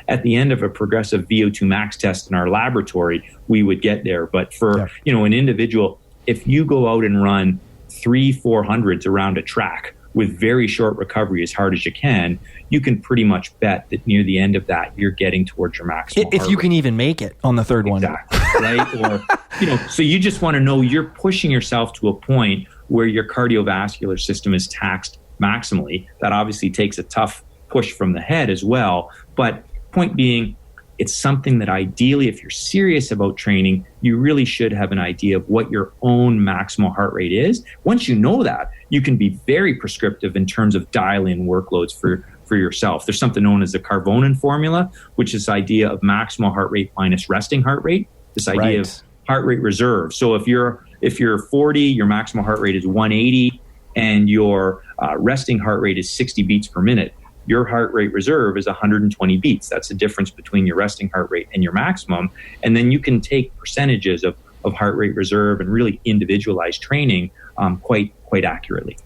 At the end of a progressive VO2 max test in our laboratory, we would get there. But for, an individual, if you go out and run 300-400s around a track with very short recovery as hard as you can pretty much bet that near the end of that, you're getting towards your maximal if you can even make it on the third one. Right? Or, so you just want to know you're pushing yourself to a point where your cardiovascular system is taxed maximally. That obviously takes a tough push from the head as well. But point being, it's something that ideally, if you're serious about training, you really should have an idea of what your own maximal heart rate is. Once you know that, you can be very prescriptive in terms of dial-in workloads for yourself. There's something known as the Conan formula, which is the idea of maximal heart rate minus resting heart rate. This idea of heart rate reserve. So if you're 40, your maximal heart rate is 180, and your resting heart rate is 60 beats per minute. Your heart rate reserve is 120 beats. That's the difference between your resting heart rate and your maximum. And then you can take percentages of heart rate reserve and really individualize training quite accurately.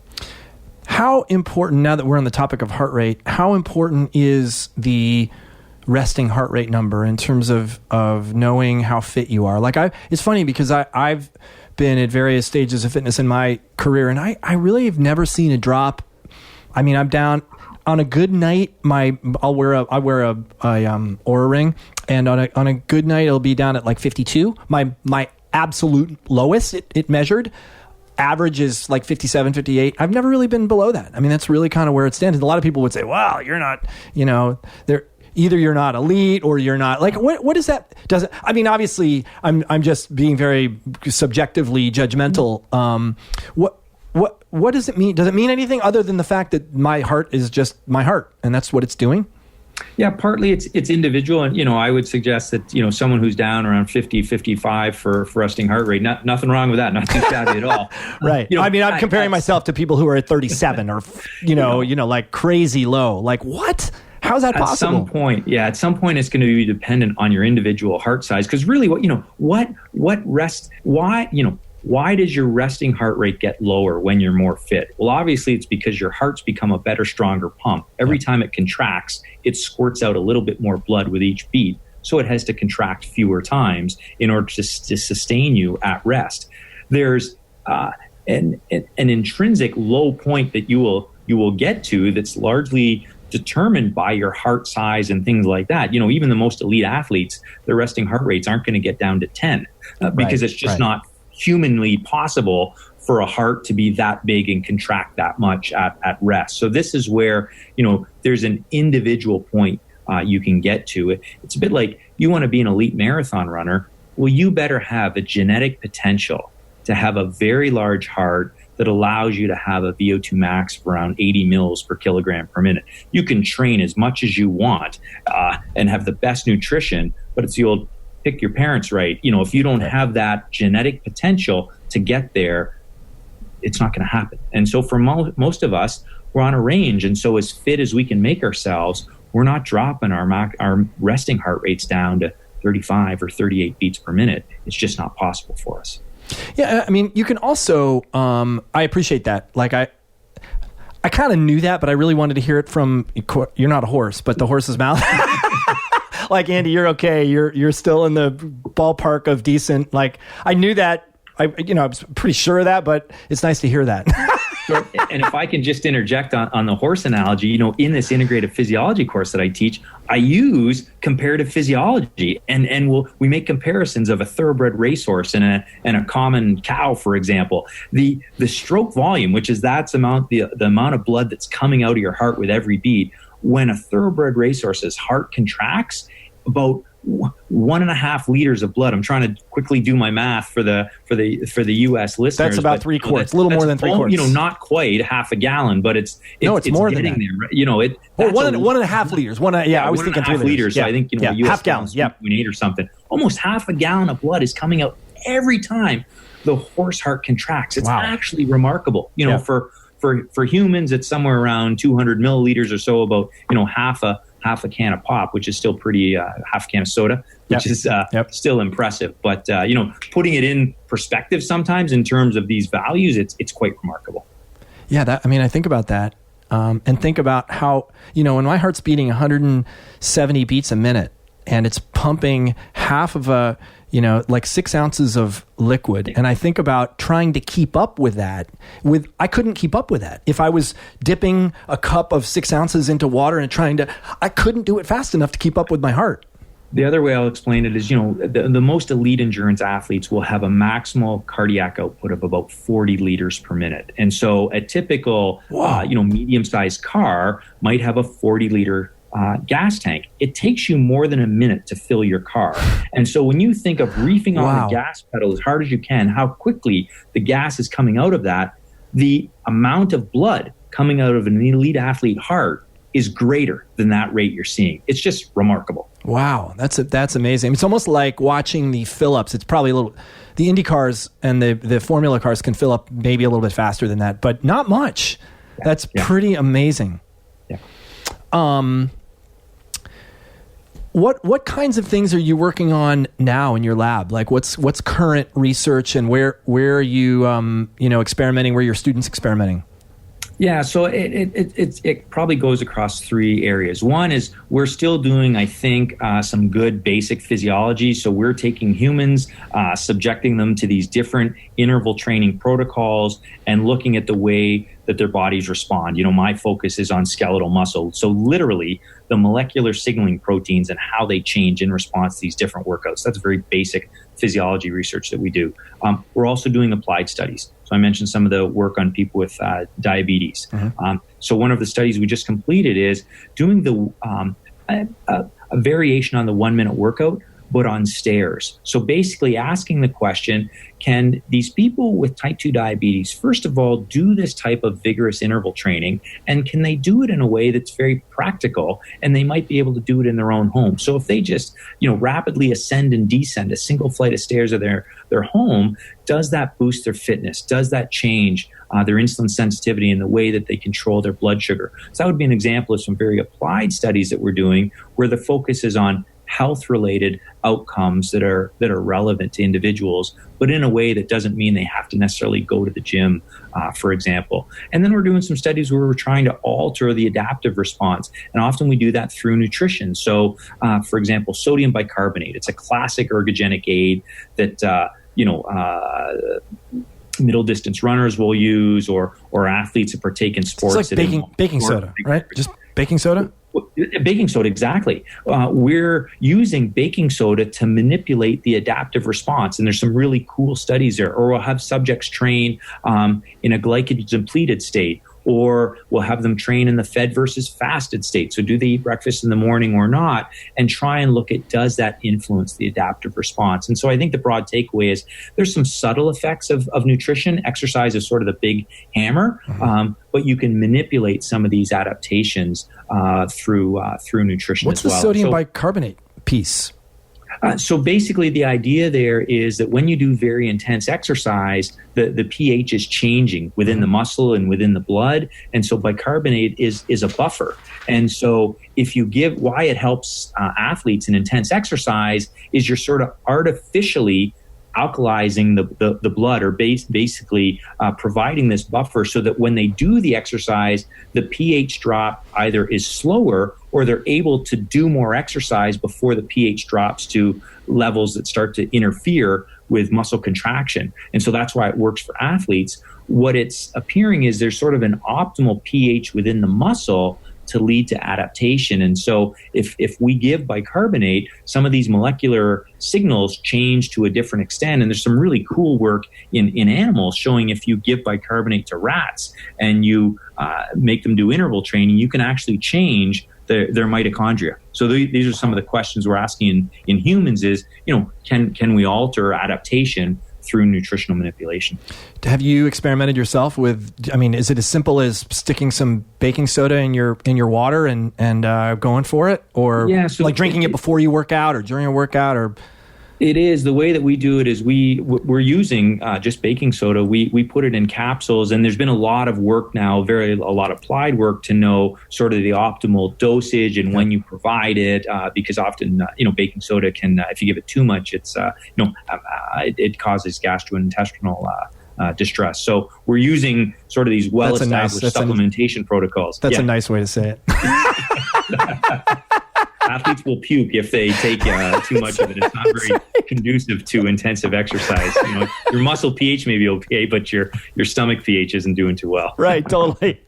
How important, now that we're on the topic of heart rate, how important is the resting heart rate number in terms of knowing how fit you are? It's funny because I've been at various stages of fitness in my career, and I really have never seen a drop. I mean, I'm down on a good night. I wear a Oura ring, and on a good night it'll be down at like 52. My absolute lowest it measured average is like 57, 58. I've never really been below that. I mean, that's really kind of where it stands. And a lot of people would say, "Wow, you're not, either you're not elite or you're not." Like, what is that? I mean, obviously, I'm just being very subjectively judgmental. What does it mean? Does it mean anything other than the fact that my heart is just my heart, and that's what it's doing? Yeah, partly it's individual. And, I would suggest that, someone who's down around 50, 55 for resting heart rate, nothing wrong with that. Not too shabby at all. Right. I mean, I'm comparing myself to people who are at 37 or, like crazy low. Like, what? How's that possible? At some point it's going to be dependent on your individual heart size. Because really, why does your resting heart rate get lower when you're more fit? Well, obviously it's because your heart's become a better, stronger pump. Every time it contracts, it squirts out a little bit more blood with each beat. So it has to contract fewer times in order to sustain you at rest. There's an intrinsic low point that you will get to that's largely determined by your heart size and things like that. Even the most elite athletes, their resting heart rates aren't going to get down to 10 because it's just not humanly possible for a heart to be that big and contract that much at rest. So this is where, there's an individual point you can get to. It's a bit like you want to be an elite marathon runner. Well, you better have a genetic potential to have a very large heart that allows you to have a VO2 max of around 80 mils per kilogram per minute. You can train as much as you want and have the best nutrition, but it's the old pick your parents right. If you don't have that genetic potential to get there, it's not going to happen. And so for most of us, we're on a range. And so as fit as we can make ourselves, we're not dropping our resting heart rates down to 35 or 38 beats per minute. It's just not possible for us. Yeah, I mean, you can also, I appreciate that. Like I kind of knew that, but I really wanted to hear it from, you're not a horse, but the horse's mouth. Like, Andy, you're okay. You're still in the ballpark of decent. Like, I knew that. I was pretty sure of that, but it's nice to hear that. And if I can just interject on the horse analogy, in this integrative physiology course that I teach, I use comparative physiology, and we make comparisons of a thoroughbred racehorse and a common cow, for example. The stroke volume, which is the amount of blood that's coming out of your heart with every beat. When a thoroughbred racehorse's heart contracts, about 1.5 liters of blood. I'm trying to quickly do my math for the U.S. listeners. That's about 3/4, a little more than 3/4. Not quite half a gallon, but it's more than that. There. 1.5 liters. I was thinking 3 liters. Yeah. So I think US half gallon, 8 or something. Almost half a gallon of blood is coming out every time the horse heart contracts. It's actually remarkable. For humans, it's somewhere around 200 milliliters or so, about half a can of pop, which is still pretty, half a can of soda, which is still impressive. But putting it in perspective sometimes in terms of these values, it's quite remarkable. Yeah, I think about that and think about how when my heart's beating 170 beats a minute and it's pumping half of a like 6 ounces of liquid. And I think about trying to keep up with that. I couldn't keep up with that. If I was dipping a cup of 6 ounces into water and I couldn't do it fast enough to keep up with my heart. The other way I'll explain it is, the most elite endurance athletes will have a maximal cardiac output of about 40 liters per minute. And so a typical, medium-sized car might have a 40-liter gas tank. It takes you more than a minute to fill your car. And so when you think of reefing on the gas pedal as hard as you can, how quickly the gas is coming out of that, the amount of blood coming out of an elite athlete heart is greater than that rate you're seeing. It's just remarkable. Wow, that's amazing. It's almost like watching the fill-ups. It's probably the Indy cars and the Formula cars can fill up maybe a little bit faster than that, but not much. Yeah. That's pretty amazing. Yeah. What kinds of things are you working on now in your lab? Like what's current research and where are you experimenting? Where are your students experimenting? Yeah, so it probably goes across 3 areas. One is we're still doing, I think, some good basic physiology. So we're taking humans, subjecting them to these different interval training protocols and looking at the way that their bodies respond. My focus is on skeletal muscle. So literally the molecular signaling proteins and how they change in response to these different workouts. That's very basic physiology research that we do. We're also doing applied studies. So I mentioned some of the work on people with diabetes. Mm-hmm. So one of the studies we just completed is doing a variation on the 1-minute workout, but on stairs. So basically asking the question, can these people with type 2 diabetes, first of all, do this type of vigorous interval training? And can they do it in a way that's very practical, and they might be able to do it in their own home? So if they just, rapidly ascend and descend a single flight of stairs of their home, does that boost their fitness? Does that change their insulin sensitivity and the way that they control their blood sugar? So that would be an example of some very applied studies that we're doing where the focus is on health-related outcomes that are relevant to individuals, but in a way that doesn't mean they have to necessarily go to the gym, for example. And then we're doing some studies where we're trying to alter the adaptive response, and often we do that through nutrition. So, for example, sodium bicarbonate. It's a classic ergogenic aid that middle distance runners will use, or athletes that partake in sports. It's like baking soda, right? Just baking soda? Baking soda, exactly. We're using baking soda to manipulate the adaptive response, and there's some really cool studies there. Or we'll have subjects train in a glycogen-depleted state, or we'll have them train in the fed versus fasted state. So do they eat breakfast in the morning or not? And try and look at, does that influence the adaptive response? And so I think the broad takeaway is there's some subtle effects of nutrition. Exercise is sort of the big hammer, but you can manipulate some of these adaptations through nutrition What's as well. What's the sodium bicarbonate piece? So basically the idea there is that when you do very intense exercise, the pH is changing within the muscle and within the blood. And so bicarbonate is a buffer. And so if you give, why it helps athletes in intense exercise is you're sort of artificially alkalizing the blood, or basically providing this buffer so that when they do the exercise, the pH drop either is slower or they're able to do more exercise before the pH drops to levels that start to interfere with muscle contraction. And so that's why it works for athletes. What it's appearing is there's sort of an optimal pH within the muscle to lead to adaptation. And so if we give bicarbonate, some of these molecular signals change to a different extent. And there's some really cool work in animals showing if you give bicarbonate to rats and you make them do interval training, you can actually change their mitochondria. So these are some of the questions we're asking in humans is, can we alter adaptation through nutritional manipulation? Have you experimented yourself with, is it as simple as sticking some baking soda in your water and going for it? Or like drinking it before you work out or during a workout? Or it is. The way that we do it is we're using just baking soda. We put it in capsules, and there's been a lot of work now, a lot of applied work to know sort of the optimal dosage and when you provide it, because often baking soda can, if you give it too much, it's it causes gastrointestinal distress. So we're using sort of these well-established supplementation protocols. That's a nice way to say it. Athletes will puke if they take too much of it. It's not very conducive to intensive exercise. Your muscle pH may be okay, but your stomach pH isn't doing too well. Right, totally.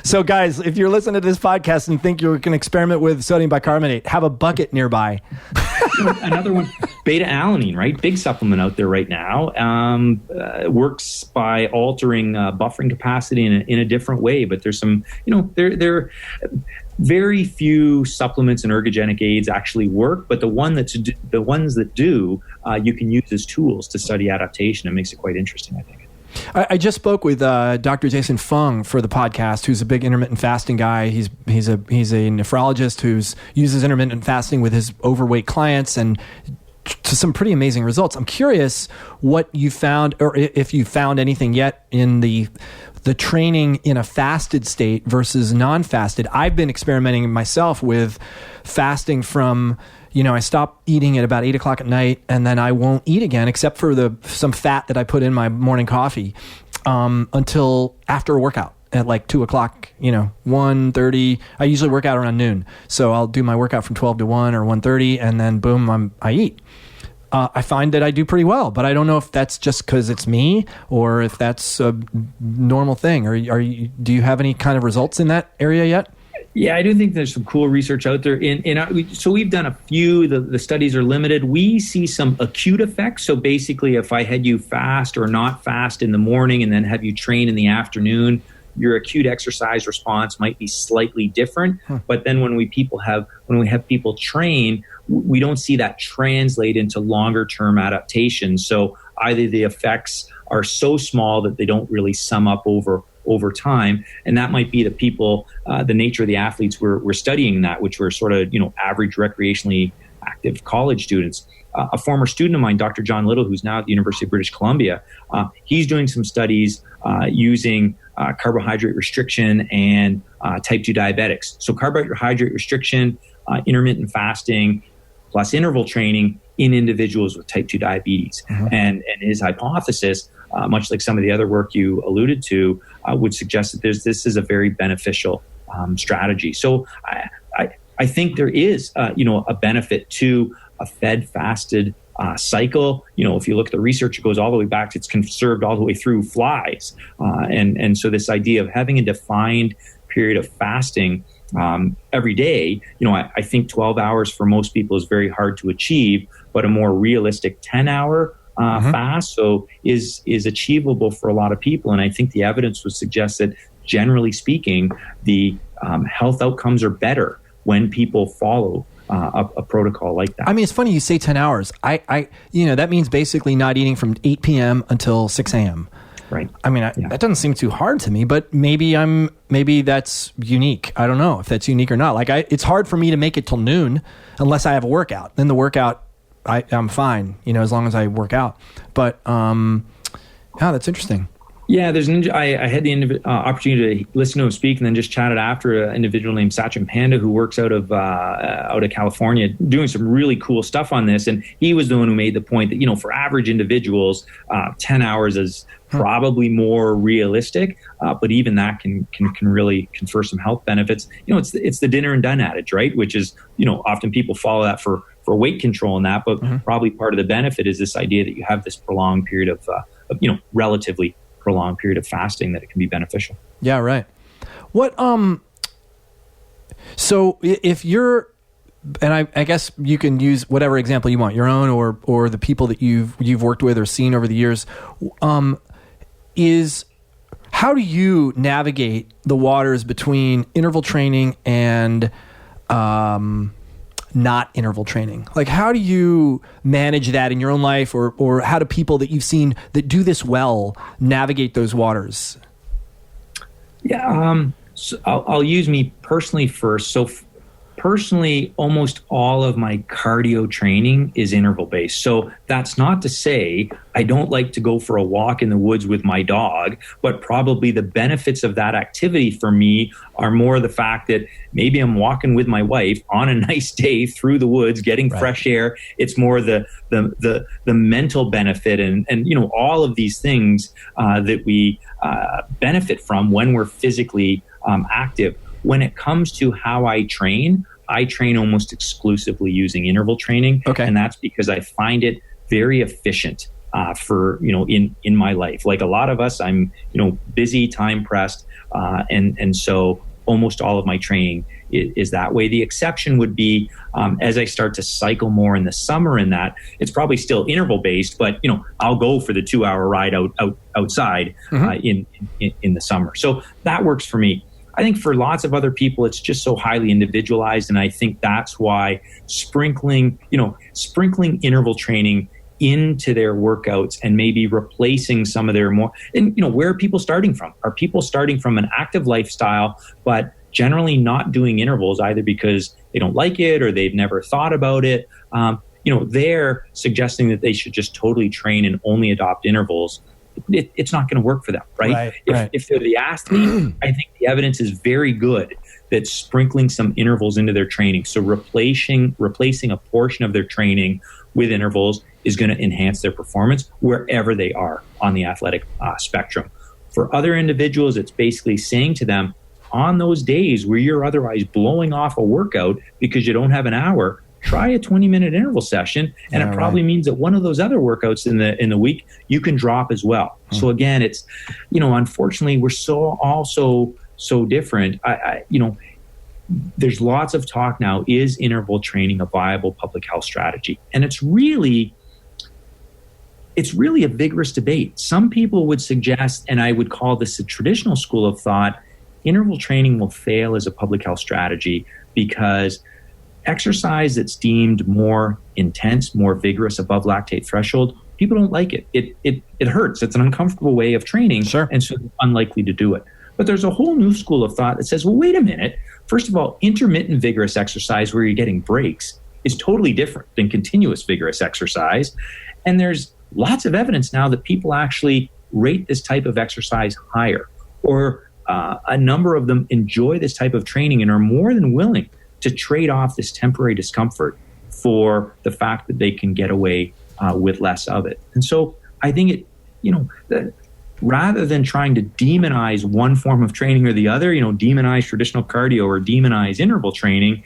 So guys, if you're listening to this podcast and think you can experiment with sodium bicarbonate, have a bucket nearby. Another one, Beta-Alanine, right? Big supplement out there right now. Works by altering buffering capacity in a different way. But there's some, there very few supplements and ergogenic aids actually work. But the ones that do, you can use as tools to study adaptation. It makes it quite interesting, I think. I just spoke with Dr. Jason Fung for the podcast, who's a big intermittent fasting guy. He's a nephrologist who uses intermittent fasting with his overweight clients and to some pretty amazing results. I'm curious what you found, or if you found anything yet in the training in a fasted state versus non-fasted. I've been experimenting myself with fasting from, I stop eating at about 8 o'clock at night, and then I won't eat again except for some fat that I put in my morning coffee until after a workout at like 2 o'clock, 1:30. I usually work out around noon. So I'll do my workout from 12 to 1 or 1:30, and then boom, I eat. I find that I do pretty well, but I don't know if that's just because it's me or if that's a normal thing. Or do you have any kind of results in that area yet? Yeah, I do think there's some cool research out there. So we've done a few. The studies are limited. We see some acute effects. So basically, if I had you fast or not fast in the morning and then have you train in the afternoon, your acute exercise response might be slightly different. But then when we have people train, we don't see that translate into longer term adaptations. So either the effects are so small that they don't really sum up over time, and that might be the people, the nature of the athletes we're studying that, which were sort of average recreationally active college students. A former student of mine, Dr. John Little, who's now at the University of British Columbia, he's doing some studies using carbohydrate restriction and type 2 diabetics. So carbohydrate restriction, intermittent fasting, plus interval training in individuals with type 2 diabetes. And his hypothesis, much like some of the other work you alluded to, would suggest that this is a very beneficial strategy. So I think there is a benefit to a fed-fasted cycle. If you look at the research, it goes all the way back to it's conserved all the way through flies. And so this idea of having a defined period of fasting every day, I think 12 hours for most people is very hard to achieve, but a more realistic 10-hour fast is achievable for a lot of people. And I think the evidence would suggest that, generally speaking, the health outcomes are better when people follow a protocol like that. I mean, it's funny you say 10 hours. That means basically not eating from 8 p.m. until 6 a.m. Right. I mean, that doesn't seem too hard to me, but maybe that's unique. I don't know if that's unique or not. It's hard for me to make it till noon unless I have a workout. Then the workout, I'm fine, as long as I work out. But, that's interesting. Yeah, I had the opportunity to listen to him speak and then just chatted after an individual named Sachin Panda, who works out of California, doing some really cool stuff on this. And he was the one who made the point that, for average individuals, 10 hours is probably more realistic, but even that can really confer some health benefits. It's the dinner and done adage, right? Which is, often people follow that for weight control and that, but probably part of the benefit is this idea that you have this prolonged period of relatively prolonged period of fasting, that it can be beneficial. Yeah, right. What so if you're, and I guess you can use whatever example you want, your own or the people that you've worked with or seen over the years, is how do you navigate the waters between interval training and not interval training? Like, how do you manage that in your own life, or how do people that you've seen that do this well navigate those waters? Yeah, so I'll use me personally first. So personally, almost all of my cardio training is interval based. So that's not to say I don't like to go for a walk in the woods with my dog, but probably the benefits of that activity for me are more the fact that maybe I'm walking with my wife on a nice day through the woods, getting fresh air. It's more the mental benefit and all of these things that we benefit from when we're physically active. When it comes to how I train almost exclusively using interval training. Okay. And that's because I find it very efficient for, in my life. Like a lot of us, I'm, busy, time pressed. And so almost all of my training is that way. The exception would be as I start to cycle more in the summer, in that it's probably still interval based, but I'll go for the 2-hour ride outside in the summer. So that works for me. I think for lots of other people, it's just so highly individualized. And I think that's why sprinkling interval training into their workouts and maybe replacing some of their more, and where are people starting from? Are people starting from an active lifestyle, but generally not doing intervals either because they don't like it or they've never thought about it? They're suggesting that they should just totally train and only adopt intervals. It's not going to work for them, right? If they're the athlete, I think the evidence is very good that sprinkling some intervals into their training, so replacing a portion of their training with intervals, is going to enhance their performance wherever they are on the athletic spectrum. For other individuals, it's basically saying to them, on those days where you're otherwise blowing off a workout because you don't have an hour, try a 20-minute interval session, and it probably means that one of those other workouts in the week you can drop as well. So again, it's unfortunately we're so different. There's lots of talk now: is interval training a viable public health strategy? And it's really it's really a vigorous debate. Some people would suggest, and I would call this a traditional school of thought, interval training will fail as a public health strategy because exercise that's deemed more intense, more vigorous, above lactate threshold, people don't like it. It hurts. It's an uncomfortable way of training, sure. And so they're unlikely to do it. But there's a whole new school of thought that says, well, wait a minute. First of all, intermittent vigorous exercise where you're getting breaks is totally different than continuous vigorous exercise. And there's lots of evidence now that people actually rate this type of exercise higher, or a number of them enjoy this type of training and are more than willing to trade off this temporary discomfort for the fact that they can get away with less of it. And so I think rather than trying to demonize one form of training or the other, demonize traditional cardio or demonize interval training,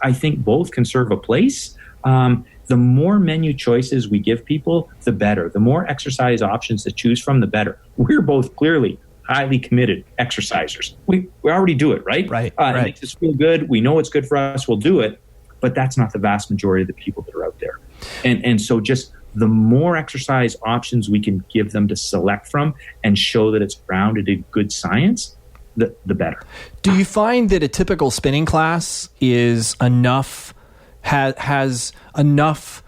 I think both can serve a place. The more menu choices we give people, the better. The more exercise options to choose from, the better. We're both clearly highly committed exercisers. We already do it, right? Right. It makes us feel good. We know it's good for us. We'll do it. But that's not the vast majority of the people that are out there. And so just the more exercise options we can give them to select from and show that it's grounded in good science, the better. Do you find that a typical spinning class is enough, has enough?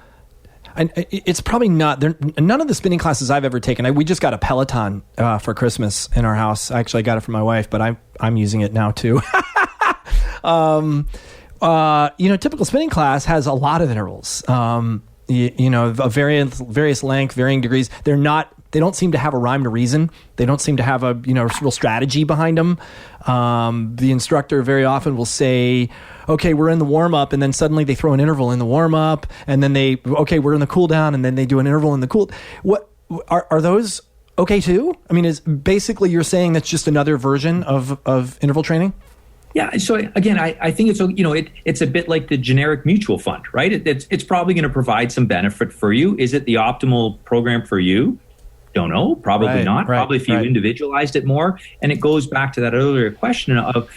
And it's probably not. None of the spinning classes I've ever taken. We just got a Peloton for Christmas in our house. Actually, I got it for my wife, but I'm using it now too. Typical spinning class has a lot of intervals. Of various length, varying degrees. They don't seem to have a rhyme to reason. They don't seem to have a real strategy behind them. The instructor very often will say, okay, we're in the warm up, and then suddenly they throw an interval in the warm up, and then we're in the cool down, and then they do an interval in the cool. What are those okay too? I mean, is basically you're saying that's just another version of interval training? Yeah. So again, I think it's a bit like the generic mutual fund, right? It's probably going to provide some benefit for you. Is it the optimal program for you? Don't know. Probably not. Probably if you individualized it more. And it goes back to that earlier question of,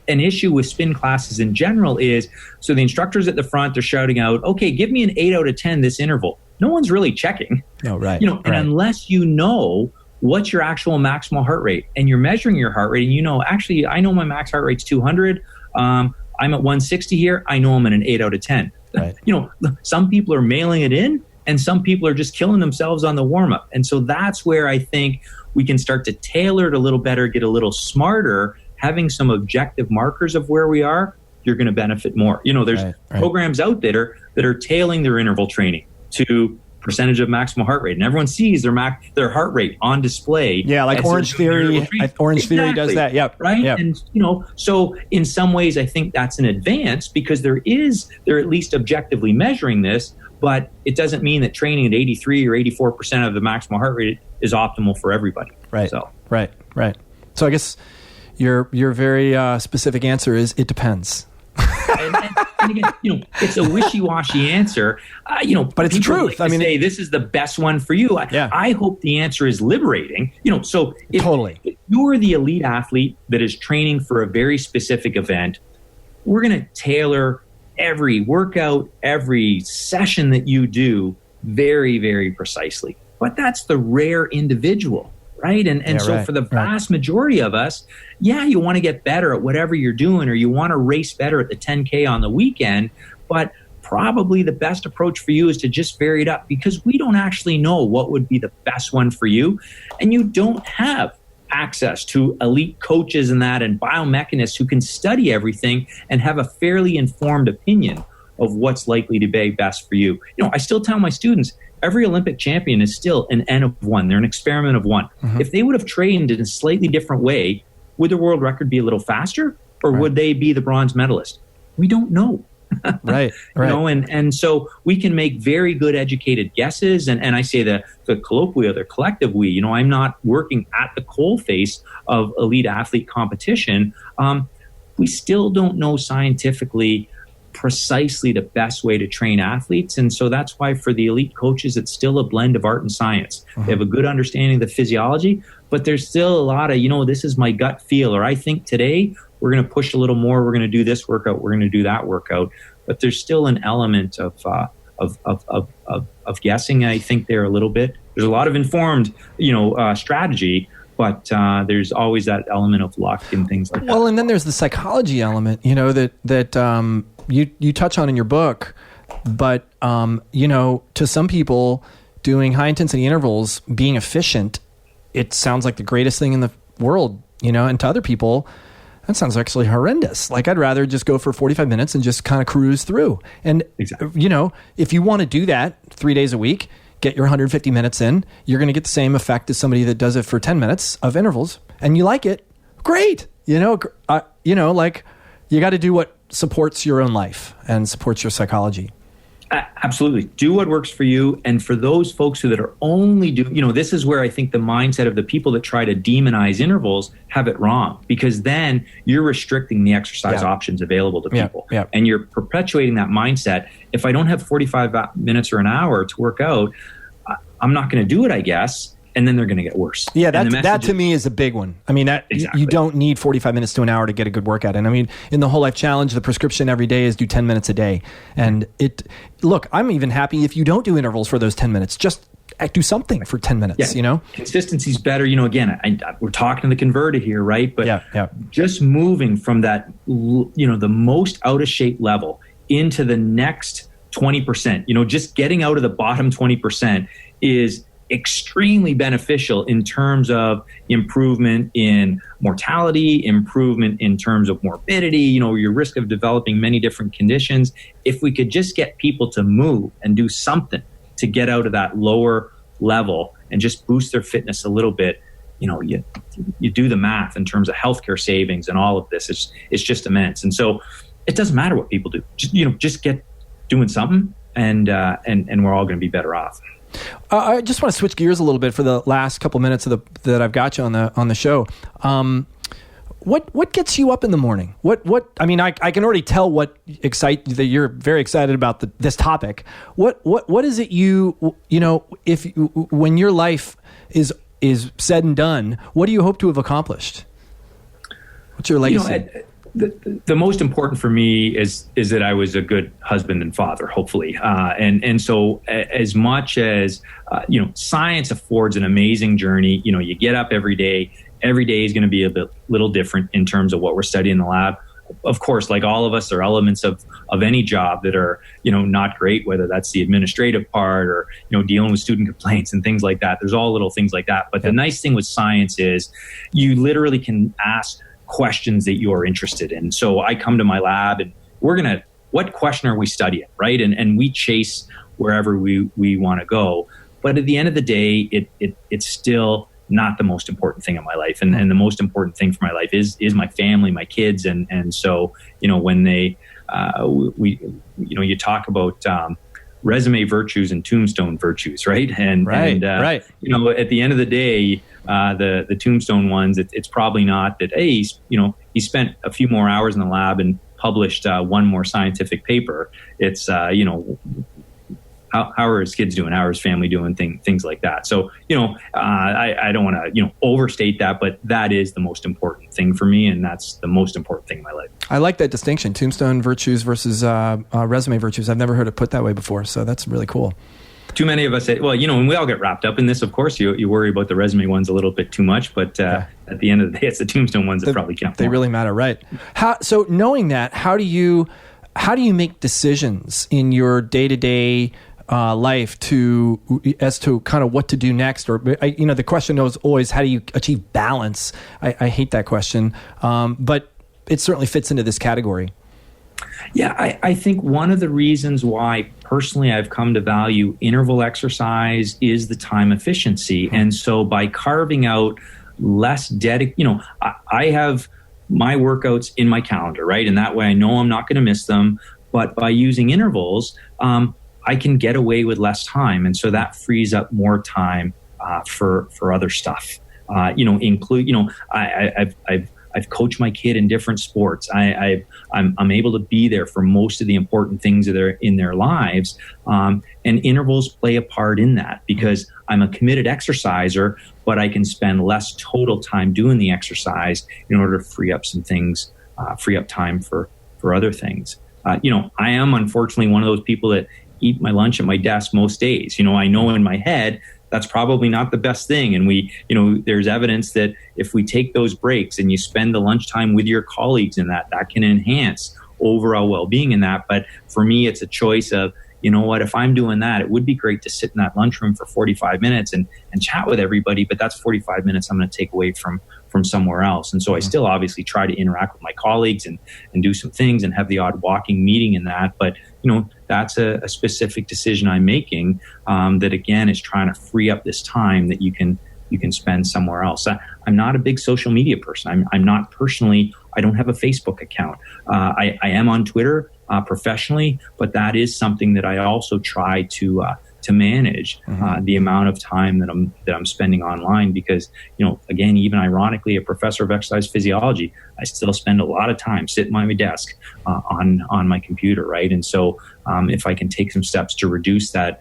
an issue with spin classes in general is, so the instructors at the front, they're shouting out, okay, give me an 8 out of 10 this interval. No one's really checking. No, right. And unless you know what's your actual maximal heart rate and you're measuring your heart rate and actually, I know my max heart rate's 200. I'm at 160 here. I know I'm at an 8 out of 10. Right. Some people are mailing it in and some people are just killing themselves on the warm-up. And so that's where I think we can start to tailor it a little better, get a little smarter, having some objective markers of where we are, you're going to benefit more. There's programs out there that are tailing their interval training to percentage of maximal heart rate, and everyone sees their heart rate on display. Yeah, like Orange Theory. Orange Theory does that. Yep. Right. Yep. And so in some ways, I think that's an advance because they're at least objectively measuring this, but it doesn't mean that training at 83 or 84% of the maximal heart rate is optimal for everybody. Right. So right. So I guess your very specific answer is it depends. and again, it's a wishy-washy answer. But it's the truth. Like say this is the best one for you. I hope the answer is liberating. So if you're the elite athlete that is training for a very specific event, we're going to tailor every workout, every session that you do very, very precisely. But that's the rare individual. Right. For the vast majority of us, you want to get better at whatever you're doing, or you want to race better at the 10K on the weekend. But probably the best approach for you is to just vary it up, because we don't actually know what would be the best one for you. And you don't have access to elite coaches and biomechanists who can study everything and have a fairly informed opinion of what's likely to be best for you. I still tell my students, every Olympic champion is still an N of one. They're an experiment of one. Mm-hmm. If they would have trained in a slightly different way, would the world record be a little faster, or would they be the bronze medalist? We don't know. Right. And so we can make very good educated guesses. And I say the colloquial, the collective we. I'm not working at the coalface of elite athlete competition. We still don't know scientifically precisely the best way to train athletes. And so that's why for the elite coaches, it's still a blend of art and science. Mm-hmm. They have a good understanding of the physiology, but there's still a lot of, this is my gut feel, or I think today we're going to push a little more. We're going to do this workout. We're going to do that workout. But there's still an element of guessing, I think, there a little bit. there's a lot of informed, strategy, but there's always that element of luck and things like that. Well, and then there's the psychology element, that you touch on in your book, but to some people, doing high intensity intervals, being efficient, it sounds like the greatest thing in the world, and to other people, that sounds actually horrendous. Like, I'd rather just go for 45 minutes and just kind of cruise through. And, exactly. If you want to do that 3 days a week, get your 150 minutes in, you're going to get the same effect as somebody that does it for 10 minutes of intervals, and you like it, great. You got to do what supports your own life and supports your psychology. Absolutely. Do what works for you. And for those folks that are only this is where I think the mindset of the people that try to demonize intervals have it wrong, because then you're restricting the exercise options available to people. And you're perpetuating that mindset. If I don't have 45 minutes or an hour to work out, I'm not going to do it, I guess. And then they're going to get worse. Yeah, that to me is a big one. I mean, you don't need 45 minutes to an hour to get a good workout. And I mean, in the Whole Life Challenge, the prescription every day is do 10 minutes a day. And look, I'm even happy if you don't do intervals for those 10 minutes. Just do something for 10 minutes, Consistency's better. Again, we're talking to the converted here, right? But just moving from that, the most out of shape level into the next 20%, just getting out of the bottom 20% is extremely beneficial in terms of improvement in mortality, improvement in terms of morbidity, your risk of developing many different conditions. If we could just get people to move and do something to get out of that lower level and just boost their fitness a little bit, you do the math in terms of healthcare savings and all of this. It's just immense. And so it doesn't matter what people do. Just get doing something, and we're all going to be better off. I just want to switch gears a little bit for the last couple minutes that I've got you on the show. What gets you up in the morning? I mean, I can already tell that you're very excited about this topic. What is it when your life is said and done, what do you hope to have accomplished? What's your legacy? The most important for me is that I was a good husband and father, hopefully. And so as much as, science affords an amazing journey, you get up every day is going to be a little different in terms of what we're studying in the lab. Of course, like all of us, there are elements of any job that are, not great, whether that's the administrative part or, dealing with student complaints and things like that. There's all little things like that. But the nice thing with science is you literally can ask questions that you're interested in. So I come to my lab and what question are we studying, right? And we chase wherever we want to go. But at the end of the day, it's still not the most important thing in my life. And the most important thing for my life is my family, my kids. And so, when they, you talk about, resume virtues and tombstone virtues, right? Right. At the end of the day, the tombstone ones, it's probably not that, hey, he spent a few more hours in the lab and published one more scientific paper. It's, how are his kids doing? How are his family doing? Things like that. So, I don't want to, overstate that, but that is the most important thing for me. And that's the most important thing in my life. I like that distinction, tombstone virtues versus resume virtues. I've never heard it put that way before. So that's really cool. Too many of us say, well, and we all get wrapped up in this, of course. You worry about the resume ones a little bit too much, but at the end of the day, it's the tombstone ones that probably count. They really matter, right? So knowing that, how do you make decisions in your day-to-day life as to kind of what to do next? Or, the question is always, how do you achieve balance? I hate that question, but it certainly fits into this category. Yeah, I think one of the reasons why personally I've come to value interval exercise is the time efficiency. And so by carving out less I have my workouts in my calendar, right? And that way I know I'm not going to miss them. But by using intervals, I can get away with less time. And so that frees up more time for other stuff. I've coached my kid in different sports. I'm able to be there for most of the important things that are in their lives. And intervals play a part in that because I'm a committed exerciser, but I can spend less total time doing the exercise in order to free up some things, free up time for other things. I am unfortunately one of those people that eat my lunch at my desk most days. I know in my head that's probably not the best thing. And there's evidence that if we take those breaks and you spend the lunchtime with your colleagues in that can enhance overall well-being in that. But for me, it's a choice of, you know what, if I'm doing that, it would be great to sit in that lunchroom for 45 minutes and chat with everybody, but that's 45 minutes I'm going to take away from somewhere else. And so I still obviously try to interact with my colleagues and do some things and have the odd walking meeting in that. But, that's a specific decision I'm making that, again, is trying to free up this time that you can spend somewhere else. I'm not a big social media person. I'm not personally, I don't have a Facebook account. I am on Twitter professionally, but that is something that I also try to manage the amount of time that I'm spending online, because again, even ironically, a professor of exercise physiology, I still spend a lot of time sitting at my desk on my computer, right? And so if I can take some steps to reduce that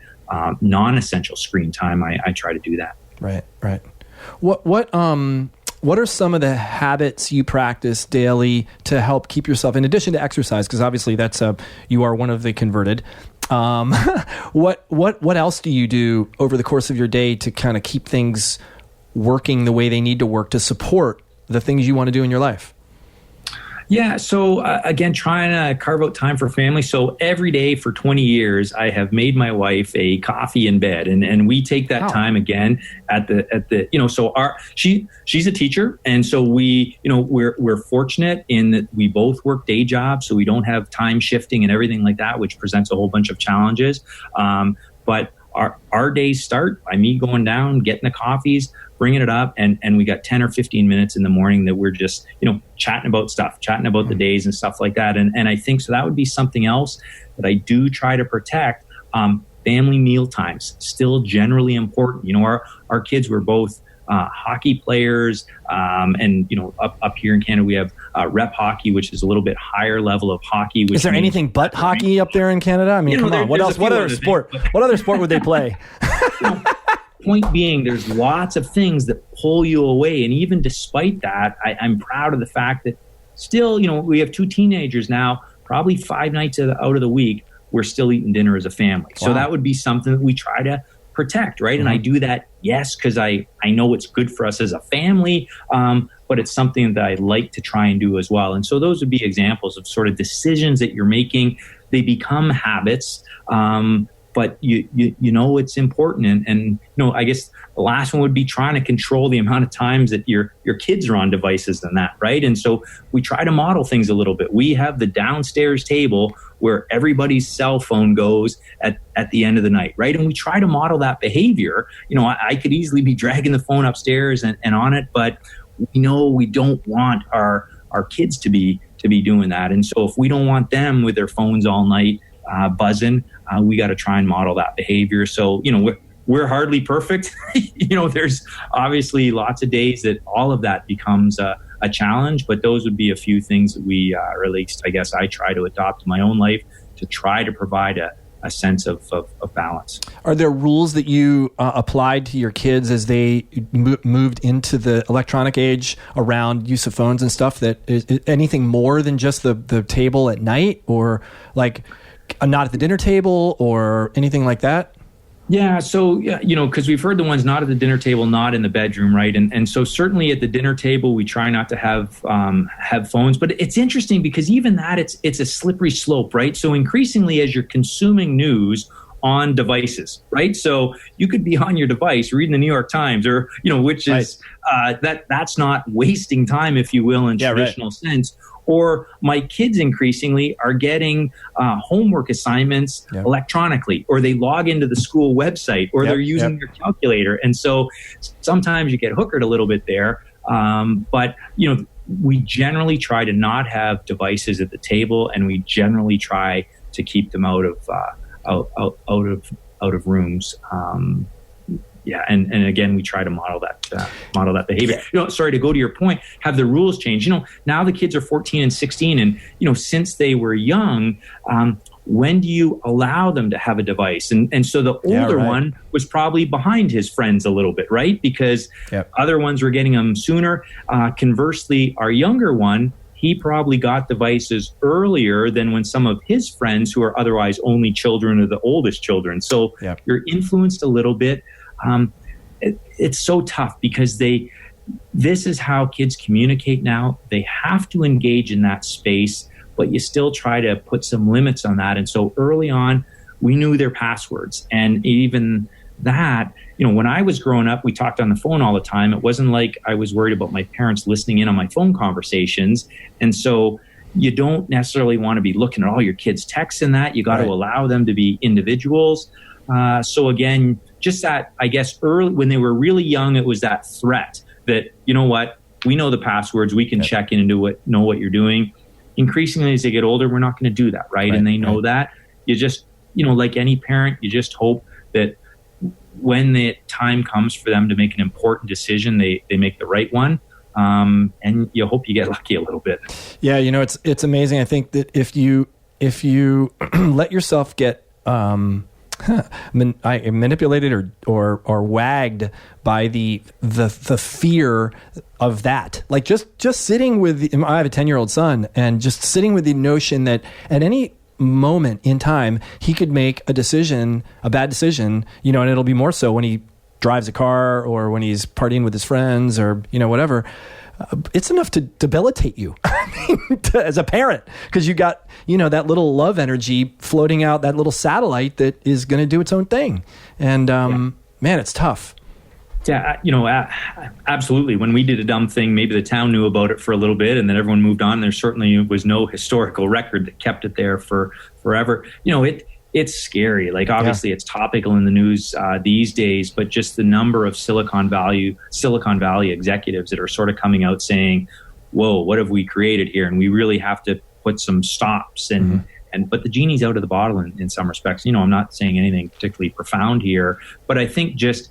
non-essential screen time, I try to do that. Right. What are some of the habits you practice daily to help keep yourself, in addition to exercise, because obviously that's you are one of the converted. What else do you do over the course of your day to kind of keep things working the way they need to work to support the things you want to do in your life? Yeah. So again, trying to carve out time for family. So every day for 20 years, I have made my wife a coffee in bed, and we take that time again at the so she's a teacher. And so we're fortunate in that we both work day jobs. So we don't have time shifting and everything like that, which presents a whole bunch of challenges. But our days start by me going down, getting the coffees, bringing it up, and we got 10 or 15 minutes in the morning that we're just, chatting about the days and stuff like that. And I think so that would be something else that I do try to protect. Family meal times, still generally important. Our kids were both hockey players, and up here in Canada we have rep hockey, which is a little bit higher level of hockey. Is there anything but hockey up there in Canada? I mean, come on. What else? What other sport? What other sport would they play? Point being, there's lots of things that pull you away. And even despite that, I'm proud of the fact that still, we have 2 teenagers now, probably 5 nights out of the week, we're still eating dinner as a family. Wow. So that would be something that we try to protect, right? Mm-hmm. And I do that, yes, because I know it's good for us as a family, but it's something that I like to try and do as well. And so those would be examples of sort of decisions that you're making. They become habits, but it's important. And I guess the last one would be trying to control the amount of times that your kids are on devices than that, right? And so we try to model things a little bit. We have the downstairs table where everybody's cell phone goes at the end of the night, right? And we try to model that behavior. I could easily be dragging the phone upstairs and on it, but we don't want our kids to be doing that. And so if we don't want them with their phones all night buzzing, we got to try and model that behavior. So, we're hardly perfect. There's obviously lots of days that all of that becomes a challenge, but those would be a few things that we, or at least I guess I try to adopt in my own life to try to provide a sense of balance. Are there rules that you applied to your kids as they moved into the electronic age around use of phones and stuff, that is anything more than just the table at night, or like not at the dinner table or anything like that? Yeah. So, because we've heard the ones not at the dinner table, not in the bedroom, right? And so certainly at the dinner table, we try not to have phones. But it's interesting because even that, it's a slippery slope, right? So increasingly, as you're consuming news on devices, right? So you could be on your device reading the New York Times, or which is that's not wasting time, if you will, in traditional sense. Or my kids increasingly are getting homework assignments electronically, or they log into the school website, or they're using their calculator. And so sometimes you get hookered a little bit there. But we generally try to not have devices at the table, and we generally try to keep them out of rooms. And again, we try to model that behavior. Sorry, to go to your point, have the rules changed? Now the kids are 14 and 16, and since they were young, when do you allow them to have a device? And so the older one was probably behind his friends a little bit, right? Because other ones were getting them sooner. Conversely, our younger one, he probably got devices earlier than when some of his friends who are otherwise only children are the oldest children. So you're influenced a little bit. it's so tough because this is how kids communicate now. They have to engage in that space, but you still try to put some limits on that. And so early on, we knew their passwords. And even that, when I was growing up, we talked on the phone all the time. It wasn't like I was worried about my parents listening in on my phone conversations. And so you don't necessarily want to be looking at all your kids' texts and that. You got to allow them to be individuals. So again, just that, I guess, early when they were really young, it was that threat that, you know what, we know the passwords, we can check in and know what you're doing. Increasingly, as they get older, we're not going to do that, right? And they know that. You just, like any parent, you just hope that when the time comes for them to make an important decision, they make the right one. And you hope you get lucky a little bit. Yeah, it's amazing. I think that if you let yourself get manipulated or wagged by the fear of that, like just sitting with, I have a 10-year-old son, and just sitting with the notion that at any moment in time he could make a bad decision, and it'll be more so when he drives a car or when he's partying with his friends or whatever. It's enough to debilitate you as a parent, because you got that little love energy floating out, that little satellite that is going to do its own thing. And man, it's tough. Yeah, absolutely. When we did a dumb thing, maybe the town knew about it for a little bit, and then everyone moved on. There certainly was no historical record that kept it there for forever. It's scary. Like, obviously it's topical in the news these days, but just the number of Silicon Valley executives that are sort of coming out saying, whoa, what have we created here? And we really have to put some stops. But the genie's out of the bottle in some respects. I'm not saying anything particularly profound here, but I think just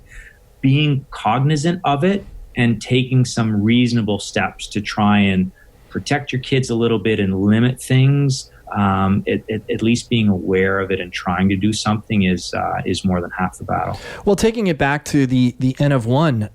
being cognizant of it and taking some reasonable steps to try and protect your kids a little bit and limit things, at least being aware of it and trying to do something is more than half the battle. Well, taking it back to the N of one,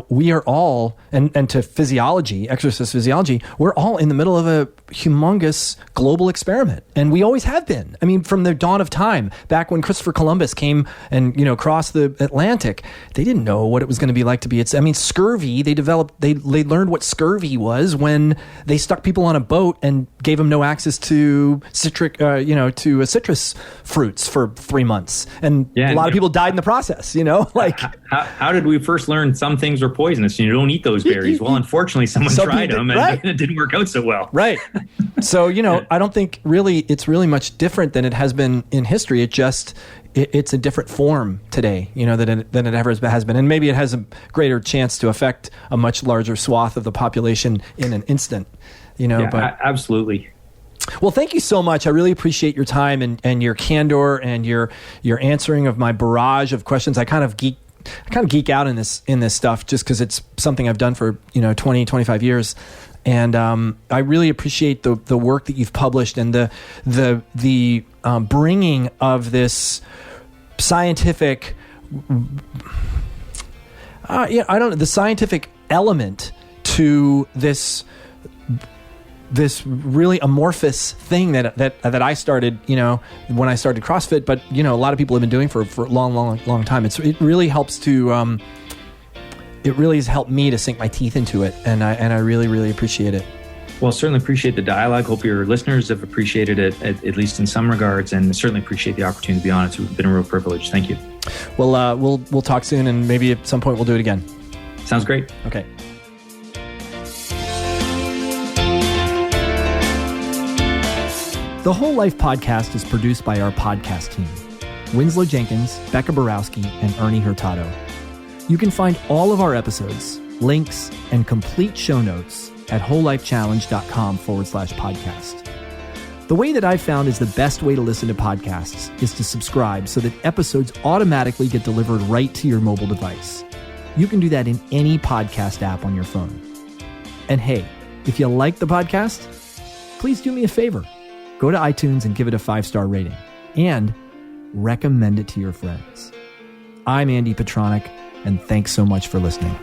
we are all, and to physiology, exercise physiology, we're all in the middle of a humongous global experiment. And we always have been. I mean, from the dawn of time, back when Christopher Columbus came and, crossed the Atlantic, they didn't know what it was going to be like to be. Scurvy, they learned what scurvy was when they stuck people on a boat and gave them no access to citrus fruits for 3 months. And a lot of people died in the process, How did we first learn some things were poisonous and you don't eat those berries? Well, unfortunately, someone tried them and it didn't work out so well. Right. So, I don't think it's really much different than it has been in history. It's a different form today, than it ever has been. And maybe it has a greater chance to affect a much larger swath of the population in an instant, but absolutely. Well, thank you so much. I really appreciate your time and your candor and your answering of my barrage of questions. I kind of geek out in this stuff just because it's something I've done for 20, 25 years. And I really appreciate the work that you've published and the bringing of this scientific, the scientific element to this really amorphous thing that I started, when I started CrossFit, but a lot of people have been doing for a long time. It really helps to. It really has helped me to sink my teeth into it, and I really, really appreciate it. Well, certainly appreciate the dialogue. Hope your listeners have appreciated it, at least in some regards, and certainly appreciate the opportunity to be on it. It's been a real privilege. Thank you. Well, we'll talk soon, and maybe at some point we'll do it again. Sounds great. Okay. The Whole Life Podcast is produced by our podcast team, Winslow Jenkins, Becca Borowski, and Ernie Hurtado. You can find all of our episodes, links, and complete show notes at wholelifechallenge.com/podcast. The way that I've found is the best way to listen to podcasts is to subscribe so that episodes automatically get delivered right to your mobile device. You can do that in any podcast app on your phone. And hey, if you like the podcast, please do me a favor. Go to iTunes and give it a 5-star rating and recommend it to your friends. I'm Andy Petronic, and thanks so much for listening.